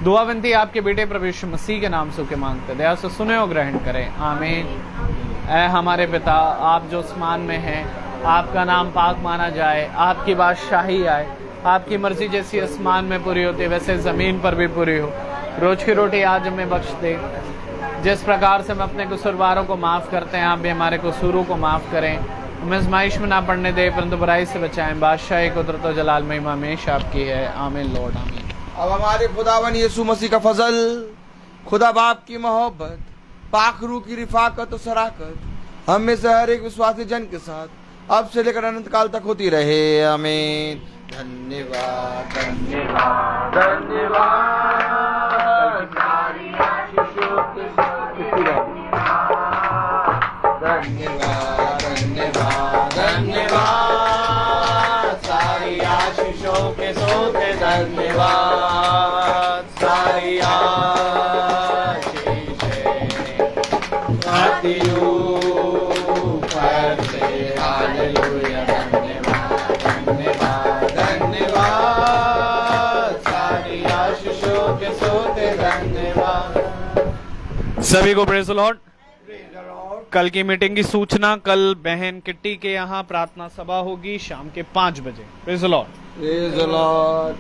दुआ विनती आपके बेटे प्रभु यीशु मसीह के नाम से के मांगते, दया से सुने और ग्रहण करें, आमीन। ऐ हमारे पिता आप जो आसमान में हैं, आपका नाम पाक माना जाए, आपकी बादशाही आए, आपकी मर्जी जैसी आसमान में पूरी होती है वैसे ज़मीन पर भी पूरी हो। रोज की रोटी आज हमें बख्श दे, जिस प्रकार से हम अपने कसूरवारों को माफ़ करते हैं आप भी हमारे कसूरों को माफ़ करें। हमें आज़माइश में ना पड़ने दे परंतु बुराई से बचाएं। बादशाही कुदरत और जलाल महिमा हमेशा आपकी है, आमीन लॉर्ड आमीन। अब हमारे खुदावन यीशु मसीह का फजल, खुदा बाप की मोहब्बत, पाक रूह की रिफाकत और शराकत हम में से हर एक विश्वासी जन के साथ अब से लेकर अनंत काल तक होती रहे, आमीन। धन्यवाद धन्यवाद धन्यवाद। धन्यवाद धन्यवाद धन्यवाद। सारी आशीषों के सोते धन्यवाद। सारी आशीषें आती सोते धन्यवाद। सभी को प्रेज द लॉर्ड। कल की मीटिंग की सूचना, कल बहन किट्टी के यहाँ प्रार्थना सभा होगी शाम के 5 बजे। Praise the Lord. Praise the Lord.